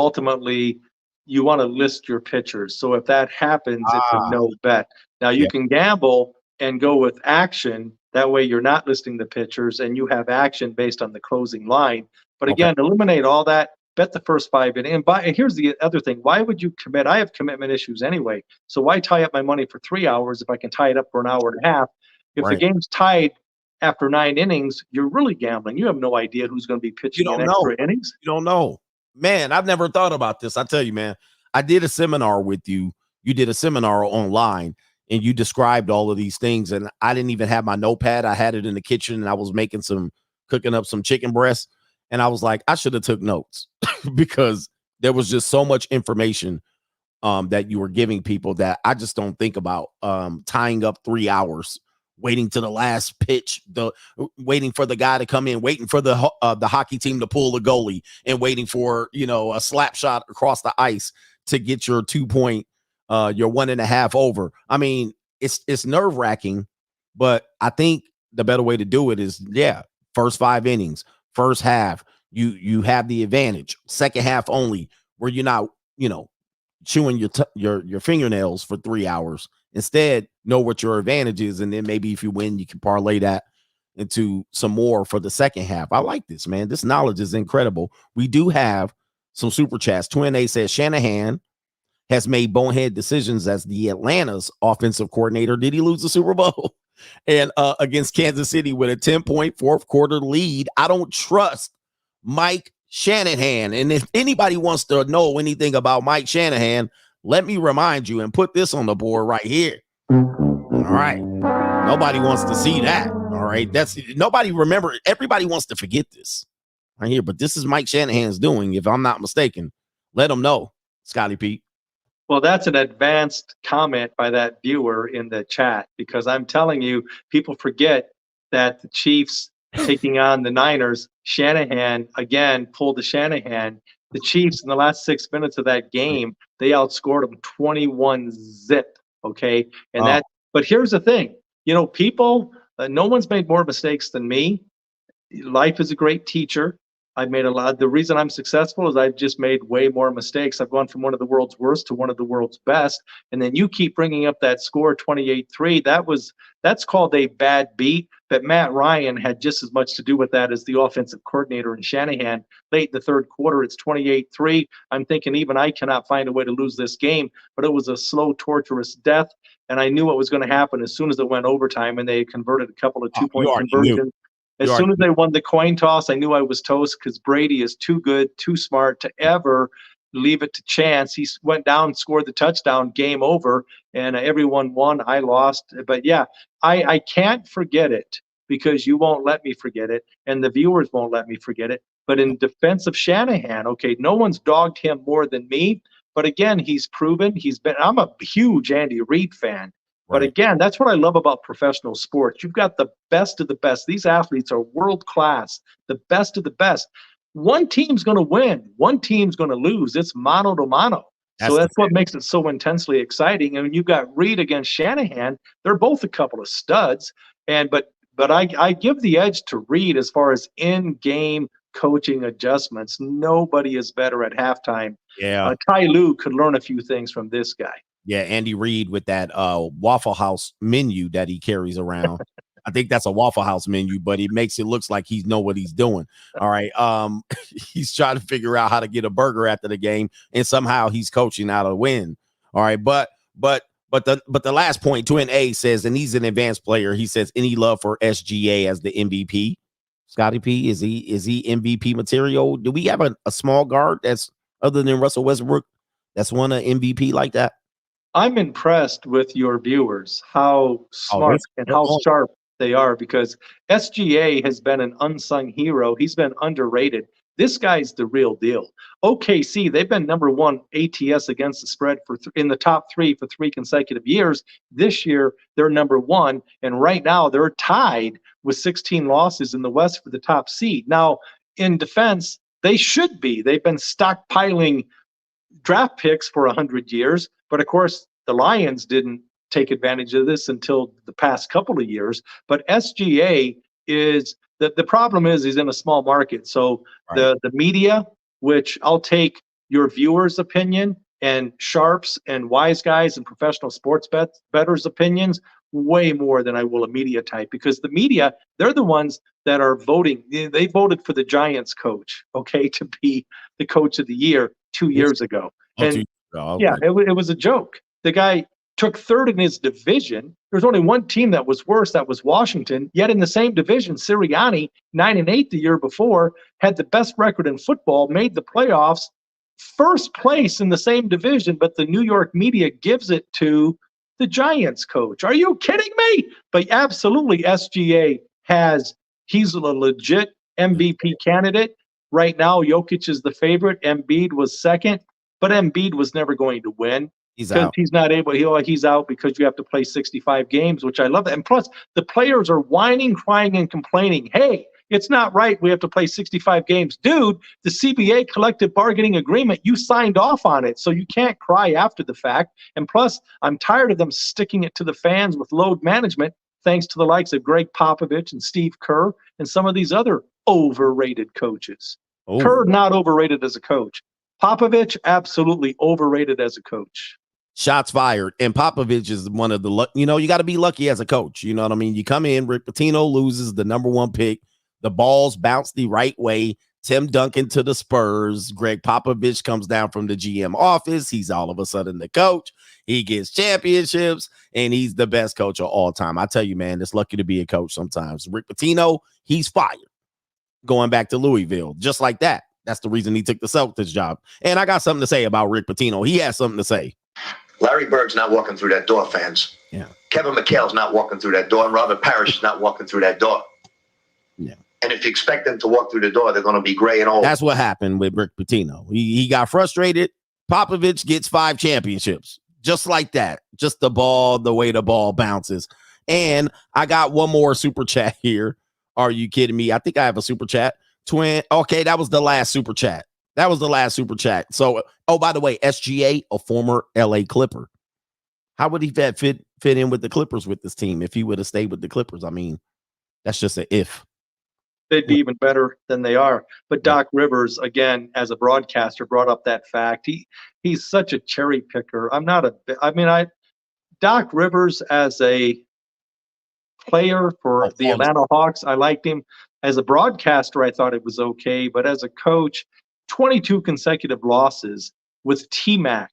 B: list your pitchers. So if that happens, it's a no bet. Now you can gamble and go with action. That way you're not listing the pitchers and you have action based on the closing line. But again, eliminate all that. Bet the first 5 innings. And here's the other thing. Why would you commit? I have commitment issues anyway. So why tie up my money for 3 hours if I can tie it up for an hour and a half? If the game's tied after 9 innings, you're really gambling. You have no idea who's going to be pitching in extra innings.
A: You don't know. Man, I've never thought about this. I tell you, man, I did a seminar with you. You did a seminar online, and you described all of these things, and I didn't even have my notepad. I had it in the kitchen, and I was cooking up some chicken breasts, and I was like, I should have took notes because there was just so much information that you were giving people that I just don't think about. Tying up 3 hours, waiting to the last pitch, waiting for the guy to come in, waiting for the hockey team to pull the goalie, and waiting for, a slap shot across the ice to get your 2 point, your 1.5 over. I mean, it's nerve wracking, but I think the better way to do it is, first 5 innings, first half, you have the advantage. Second half only, where you're not, chewing your fingernails for 3 hours. Instead, know what your advantage is, and then maybe if you win, you can parlay that into some more for the second half. I like this, man. This knowledge is incredible. We do have some super chats. Twin A says Shanahan has made bonehead decisions as the Atlanta's offensive coordinator. Did he lose the Super Bowl? And against Kansas City with a 10-point fourth quarter lead. I don't trust Mike Shanahan. And if anybody wants to know anything about Mike Shanahan, let me remind you and put this on the board right here. All right. Nobody wants to see that. All right. Everybody wants to forget this right here, but this is Mike Shanahan's doing, if I'm not mistaken. Let them know, Scotty Pete.
B: Well, that's an advanced comment by that viewer in the chat, because I'm telling you, people forget that the Chiefs taking on the Niners, Shanahan again pulled the Shanahan. The Chiefs in the last 6 minutes of that game, they outscored them 21-0. Okay. And but here's the thing, people, no one's made more mistakes than me. Life is a great teacher. I've made a lot. The reason I'm successful is I've just made way more mistakes. I've gone from one of the world's worst to one of the world's best. And then you keep bringing up that score, 28-3. That's called a bad beat. But Matt Ryan had just as much to do with that as the offensive coordinator in Shanahan. Late in the third quarter, it's 28-3. I'm thinking even I cannot find a way to lose this game. But it was a slow, torturous death. And I knew what was going to happen as soon as it went overtime, and they converted a couple of 2-point conversions. As soon as they won the coin toss, I knew I was toast, because Brady is too good, too smart to ever leave it to chance. He went down, scored the touchdown, game over, and everyone won. I lost. But I can't forget it, because you won't let me forget it, and the viewers won't let me forget it. But in defense of Shanahan, okay, no one's dogged him more than me. But again, he's proven I'm a huge Andy Reid fan. But again, that's what I love about professional sports. You've got the best of the best. These athletes are world class, the best of the best. One team's going to win. One team's going to lose. It's mano to mano. So that's what makes it so intensely exciting. And when you've got Reid against Shanahan, they're both a couple of studs. But I give the edge to Reid as far as in-game coaching adjustments. Nobody is better at halftime.
A: Yeah.
B: Ty Lue could learn a few things from this guy.
A: Yeah, Andy Reid with that Waffle House menu that he carries around. I think that's a Waffle House menu, but he makes it looks like he know what he's doing. All right. He's trying to figure out how to get a burger after the game, and somehow he's coaching out a win. All right. But the last point, Twin A says, and he's an advanced player. He says, any love for SGA as the MVP? Scotty P, is he MVP material? Do we have a small guard that's other than Russell Westbrook that's won an MVP like that?
B: I'm impressed with your viewers, how smart and how sharp they are, because SGA has been an unsung hero. He's been underrated. This guy's the real deal. OKC, they've been number one ATS against the spread in the top 3 for 3 consecutive years. This year, they're number 1, and right now they're tied with 16 losses in the West for the top seed. Now, in defense, they should be. They've been stockpiling draft picks for 100 years, but of course the Lions didn't take advantage of this until the past couple of years. But SGA is the problem is he's in a small market. So
A: Right.
B: the media, which I'll take your viewers' opinion and sharps and wise guys and professional sports bettors' opinions way more than I will a media type, because the media, they're the ones that are voting. They voted for the Giants coach, okay, to be the coach of the year 2 years ago. And yeah, it was a joke. The guy took third in his division. There's only one team that was worse, that was Washington. Yet in the same division, Sirianni, 9-8 the year before, had the best record in football, made the playoffs, first place in the same division, but the New York media gives it to the Giants coach. Are you kidding me? But absolutely, SGA he's a legit MVP candidate. Right now, Jokic is the favorite. Embiid was second, but Embiid was never going to win.
A: He's out.
B: He's not able. He's out because you have to play 65 games, which I love that. And plus, the players are whining, crying, and complaining. Hey, it's not right. We have to play 65 games. Dude, the CBA collective bargaining agreement, you signed off on it, so you can't cry after the fact. And plus, I'm tired of them sticking it to the fans with load management, thanks to the likes of Greg Popovich and Steve Kerr and some of these other overrated coaches. Oh. Kerr, not overrated as a coach. Popovich, absolutely overrated as a coach.
A: Shots fired. And Popovich is one of the, you got to be lucky as a coach. You know what I mean? You come in, Rick Pitino loses the #1 pick. The balls bounce the right way. Tim Duncan to the Spurs. Greg Popovich comes down from the GM office. He's all of a sudden the coach. He gets championships, and he's the best coach of all time. I tell you, man, it's lucky to be a coach sometimes. Rick Pitino, he's fired. Going back to Louisville, just like that. That's the reason he took the Celtics job. And I got something to say about Rick Pitino. He has something to say.
C: Larry Bird's not walking through that door, fans.
A: Yeah.
C: Kevin McHale's not walking through that door, and Robert Parrish is not walking through that door.
A: Yeah.
C: And if you expect them to walk through the door, they're going to be gray and old.
A: That's what happened with Rick Pitino. He got frustrated. Popovich gets 5 championships. Just like that. Just the way the ball bounces. And I got one more super chat here. Are you kidding me? I think I have a super chat. Okay, that was the last super chat. So, by the way, SGA, a former LA Clipper. How would he fit in with the Clippers with this team if he would have stayed with the Clippers? I mean, that's just an if.
B: They'd be even better than they are. But Doc Rivers, again, as a broadcaster, brought up that fact. He's such a cherry picker. Doc Rivers as a player for the Atlanta Hawks, I liked him. As a broadcaster, I thought it was okay. But as a coach, 22 consecutive losses with T-Mac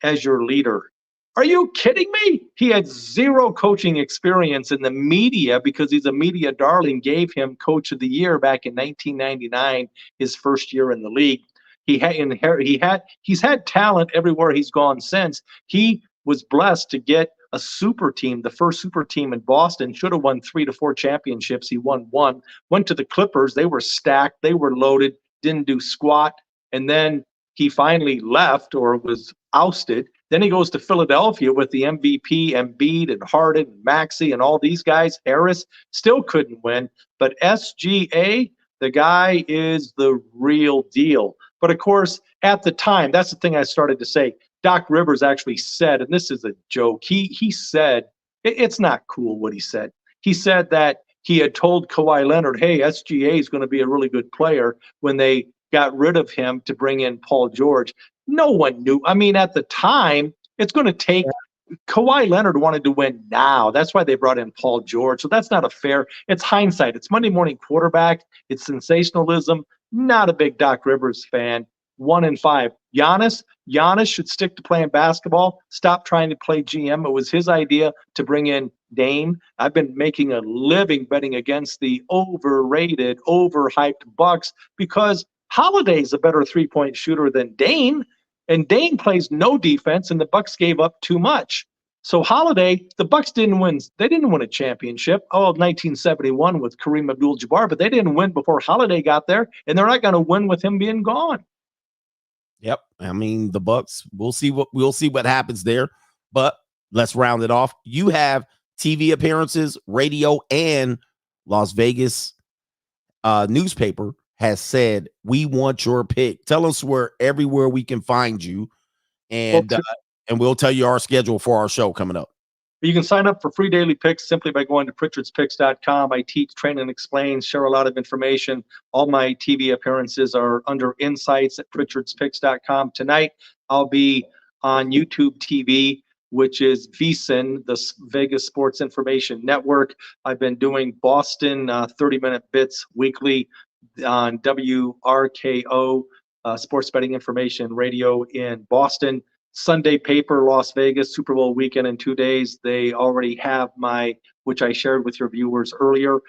B: as your leader. Are you kidding me? He had 0 coaching experience, in the media, because he's a media darling, gave him Coach of the Year back in 1999, his first year in the league. He's had talent everywhere he's gone since. He was blessed to get a super team, the first super team in Boston. Should have won 3 to 4 championships. He won 1. Went to the Clippers. They were stacked. They were loaded. Didn't do squat. And then he finally left, or was ousted. Then he goes to Philadelphia with the MVP, Embiid and Harden and Maxey and all these guys. Harris still couldn't win. But SGA, the guy is the real deal. But of course, at the time, that's the thing I started to say. Doc Rivers actually said, and this is a joke, he said, it's not cool what he said. He said that he had told Kawhi Leonard, hey, SGA is going to be a really good player, when they got rid of him to bring in Paul George. No one knew. I mean, at the time, it's going to take Kawhi Leonard wanted to win now. That's why they brought in Paul George. So that's not a fair. It's hindsight. It's Monday morning quarterback. It's sensationalism. Not a big Doc Rivers fan. 1 and 5. Giannis should stick to playing basketball. Stop trying to play GM. It was his idea to bring in Dame. I've been making a living betting against the overrated, overhyped Bucks, because Holiday's a better 3-point shooter than Dame. And Dame plays no defense, and the Bucks gave up too much. So Holiday, the Bucks didn't win. They didn't win a championship. 1971 with Kareem Abdul-Jabbar, but they didn't win before Holiday got there, and they're not going to win with him being gone.
A: Yep. I mean, the Bucks, we'll see what happens there. But let's round it off. You have TV appearances, radio, and Las Vegas newspaper has said, we want your pick. Tell us everywhere we can find you. and we'll tell you our schedule for our show coming up.
B: You can sign up for free daily picks simply by going to pritchardspicks.com. I teach, train, and explain, share a lot of information. All my TV appearances are under insights at pritchardspicks.com. Tonight, I'll be on YouTube TV, which is VSiN, the Vegas Sports Information Network. I've been doing Boston 30-minute bits weekly on WRKO, Sports Betting Information Radio in Boston. Sunday paper, Las Vegas, Super Bowl weekend in 2 days. They already have which I shared with your viewers earlier,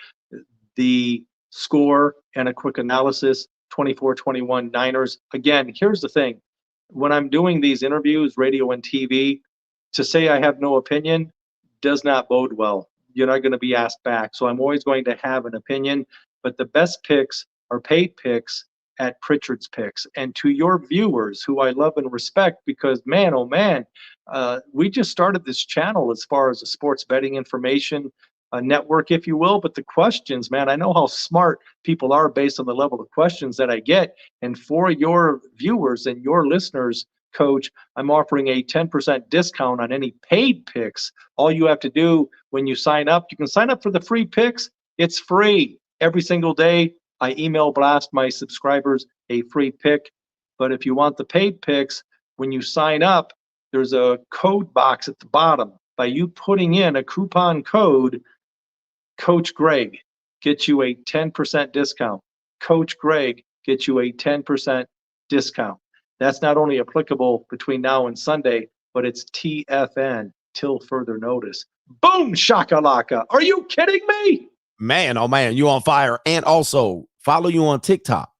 B: the score and a quick analysis, 24-21 Niners. Again, here's the thing. When I'm doing these interviews, radio and TV, to say I have no opinion does not bode well. You're not going to be asked back. So I'm always going to have an opinion, but the best picks are paid picks at Pritchard's Picks. And to your viewers, who I love and respect, because man, oh man, we just started this channel as far as a sports betting information network, if you will. But the questions, man, I know how smart people are based on the level of questions that I get. And for your viewers and your listeners, Coach, I'm offering a 10% discount on any paid picks. All you have to do when you sign up, you can sign up for the free picks. It's free every single day. I email blast my subscribers a free pick. But if you want the paid picks, when you sign up, there's a code box at the bottom. By you putting in a coupon code, Coach Greg gets you a 10% discount. Coach Greg gets you a 10% discount. That's not only applicable between now and Sunday, but it's TFN till further notice. Boom, shakalaka. Are you kidding me?
A: Man, oh man, you on fire. And also follow you on TikTok.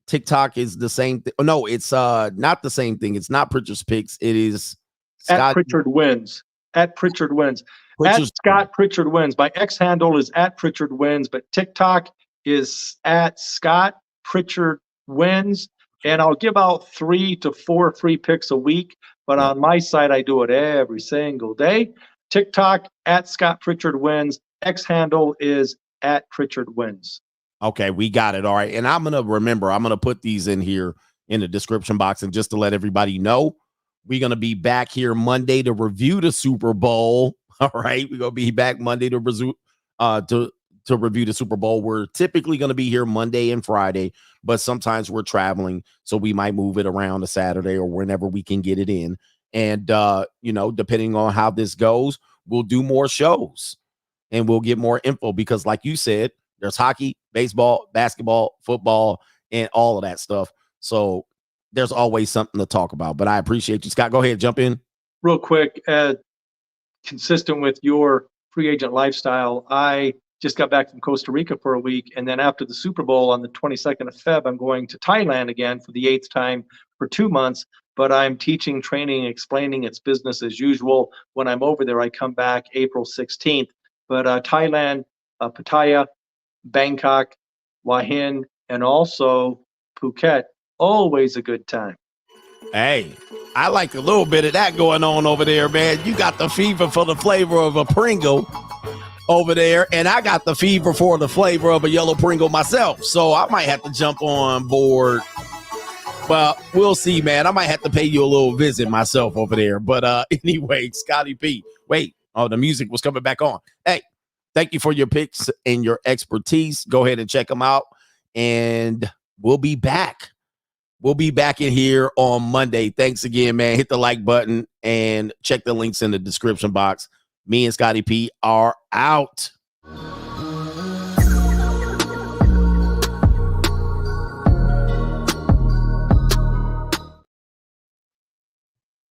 A: TikTok is the same thing. No, it's not the same thing. It's not Pritchard's Picks. It is Scott.
B: At Pritchard Wins. At Pritchard Wins. At Scott Pritchard Wins. My X handle is at Pritchard Wins, but TikTok is at Scott Pritchard Wins. And I'll give out 3 to 4 free picks a week. But on my site, I do it every single day. TikTok at Scott Pritchard Wins. X handle is at Pritchard Wins.
A: Okay, we got it. All right. And I'm going to put these in here in the description box. And just to let everybody know, we're going to be back here Monday to review the Super Bowl. All right. We're going to be back Monday to review the Super Bowl. We're typically going to be here Monday and Friday, but sometimes we're traveling. So we might move it around to Saturday or whenever we can get it in. And, depending on how this goes, we'll do more shows and we'll get more info because like you said, there's hockey, baseball, basketball, football, and all of that stuff. So there's always something to talk about, but I appreciate you, Scott. Go ahead, jump in.
B: Real quick, consistent with your free agent lifestyle, I just got back from Costa Rica for a week. And then after the Super Bowl on the 22nd of Feb, I'm going to Thailand again for the 8th time for 2 months. But I'm teaching, training, explaining. It's business as usual. When I'm over there, I come back April 16th. But Thailand, Pattaya, Bangkok, Hua Hin, and also Phuket, always a good time.
A: Hey, I like a little bit of that going on over there, man. You got the fever for the flavor of a Pringle over there, and I got the fever for the flavor of a yellow Pringle myself. So I might have to jump on board. Well, we'll see, man. I might have to pay you a little visit myself over there. But anyway, Scotty P. Wait, the music was coming back on. Hey, thank you for your picks and your expertise. Go ahead and check them out. And we'll be back. We'll be back in here on Monday. Thanks again, man. Hit the like button and check the links in the description box. Me and Scotty P are out.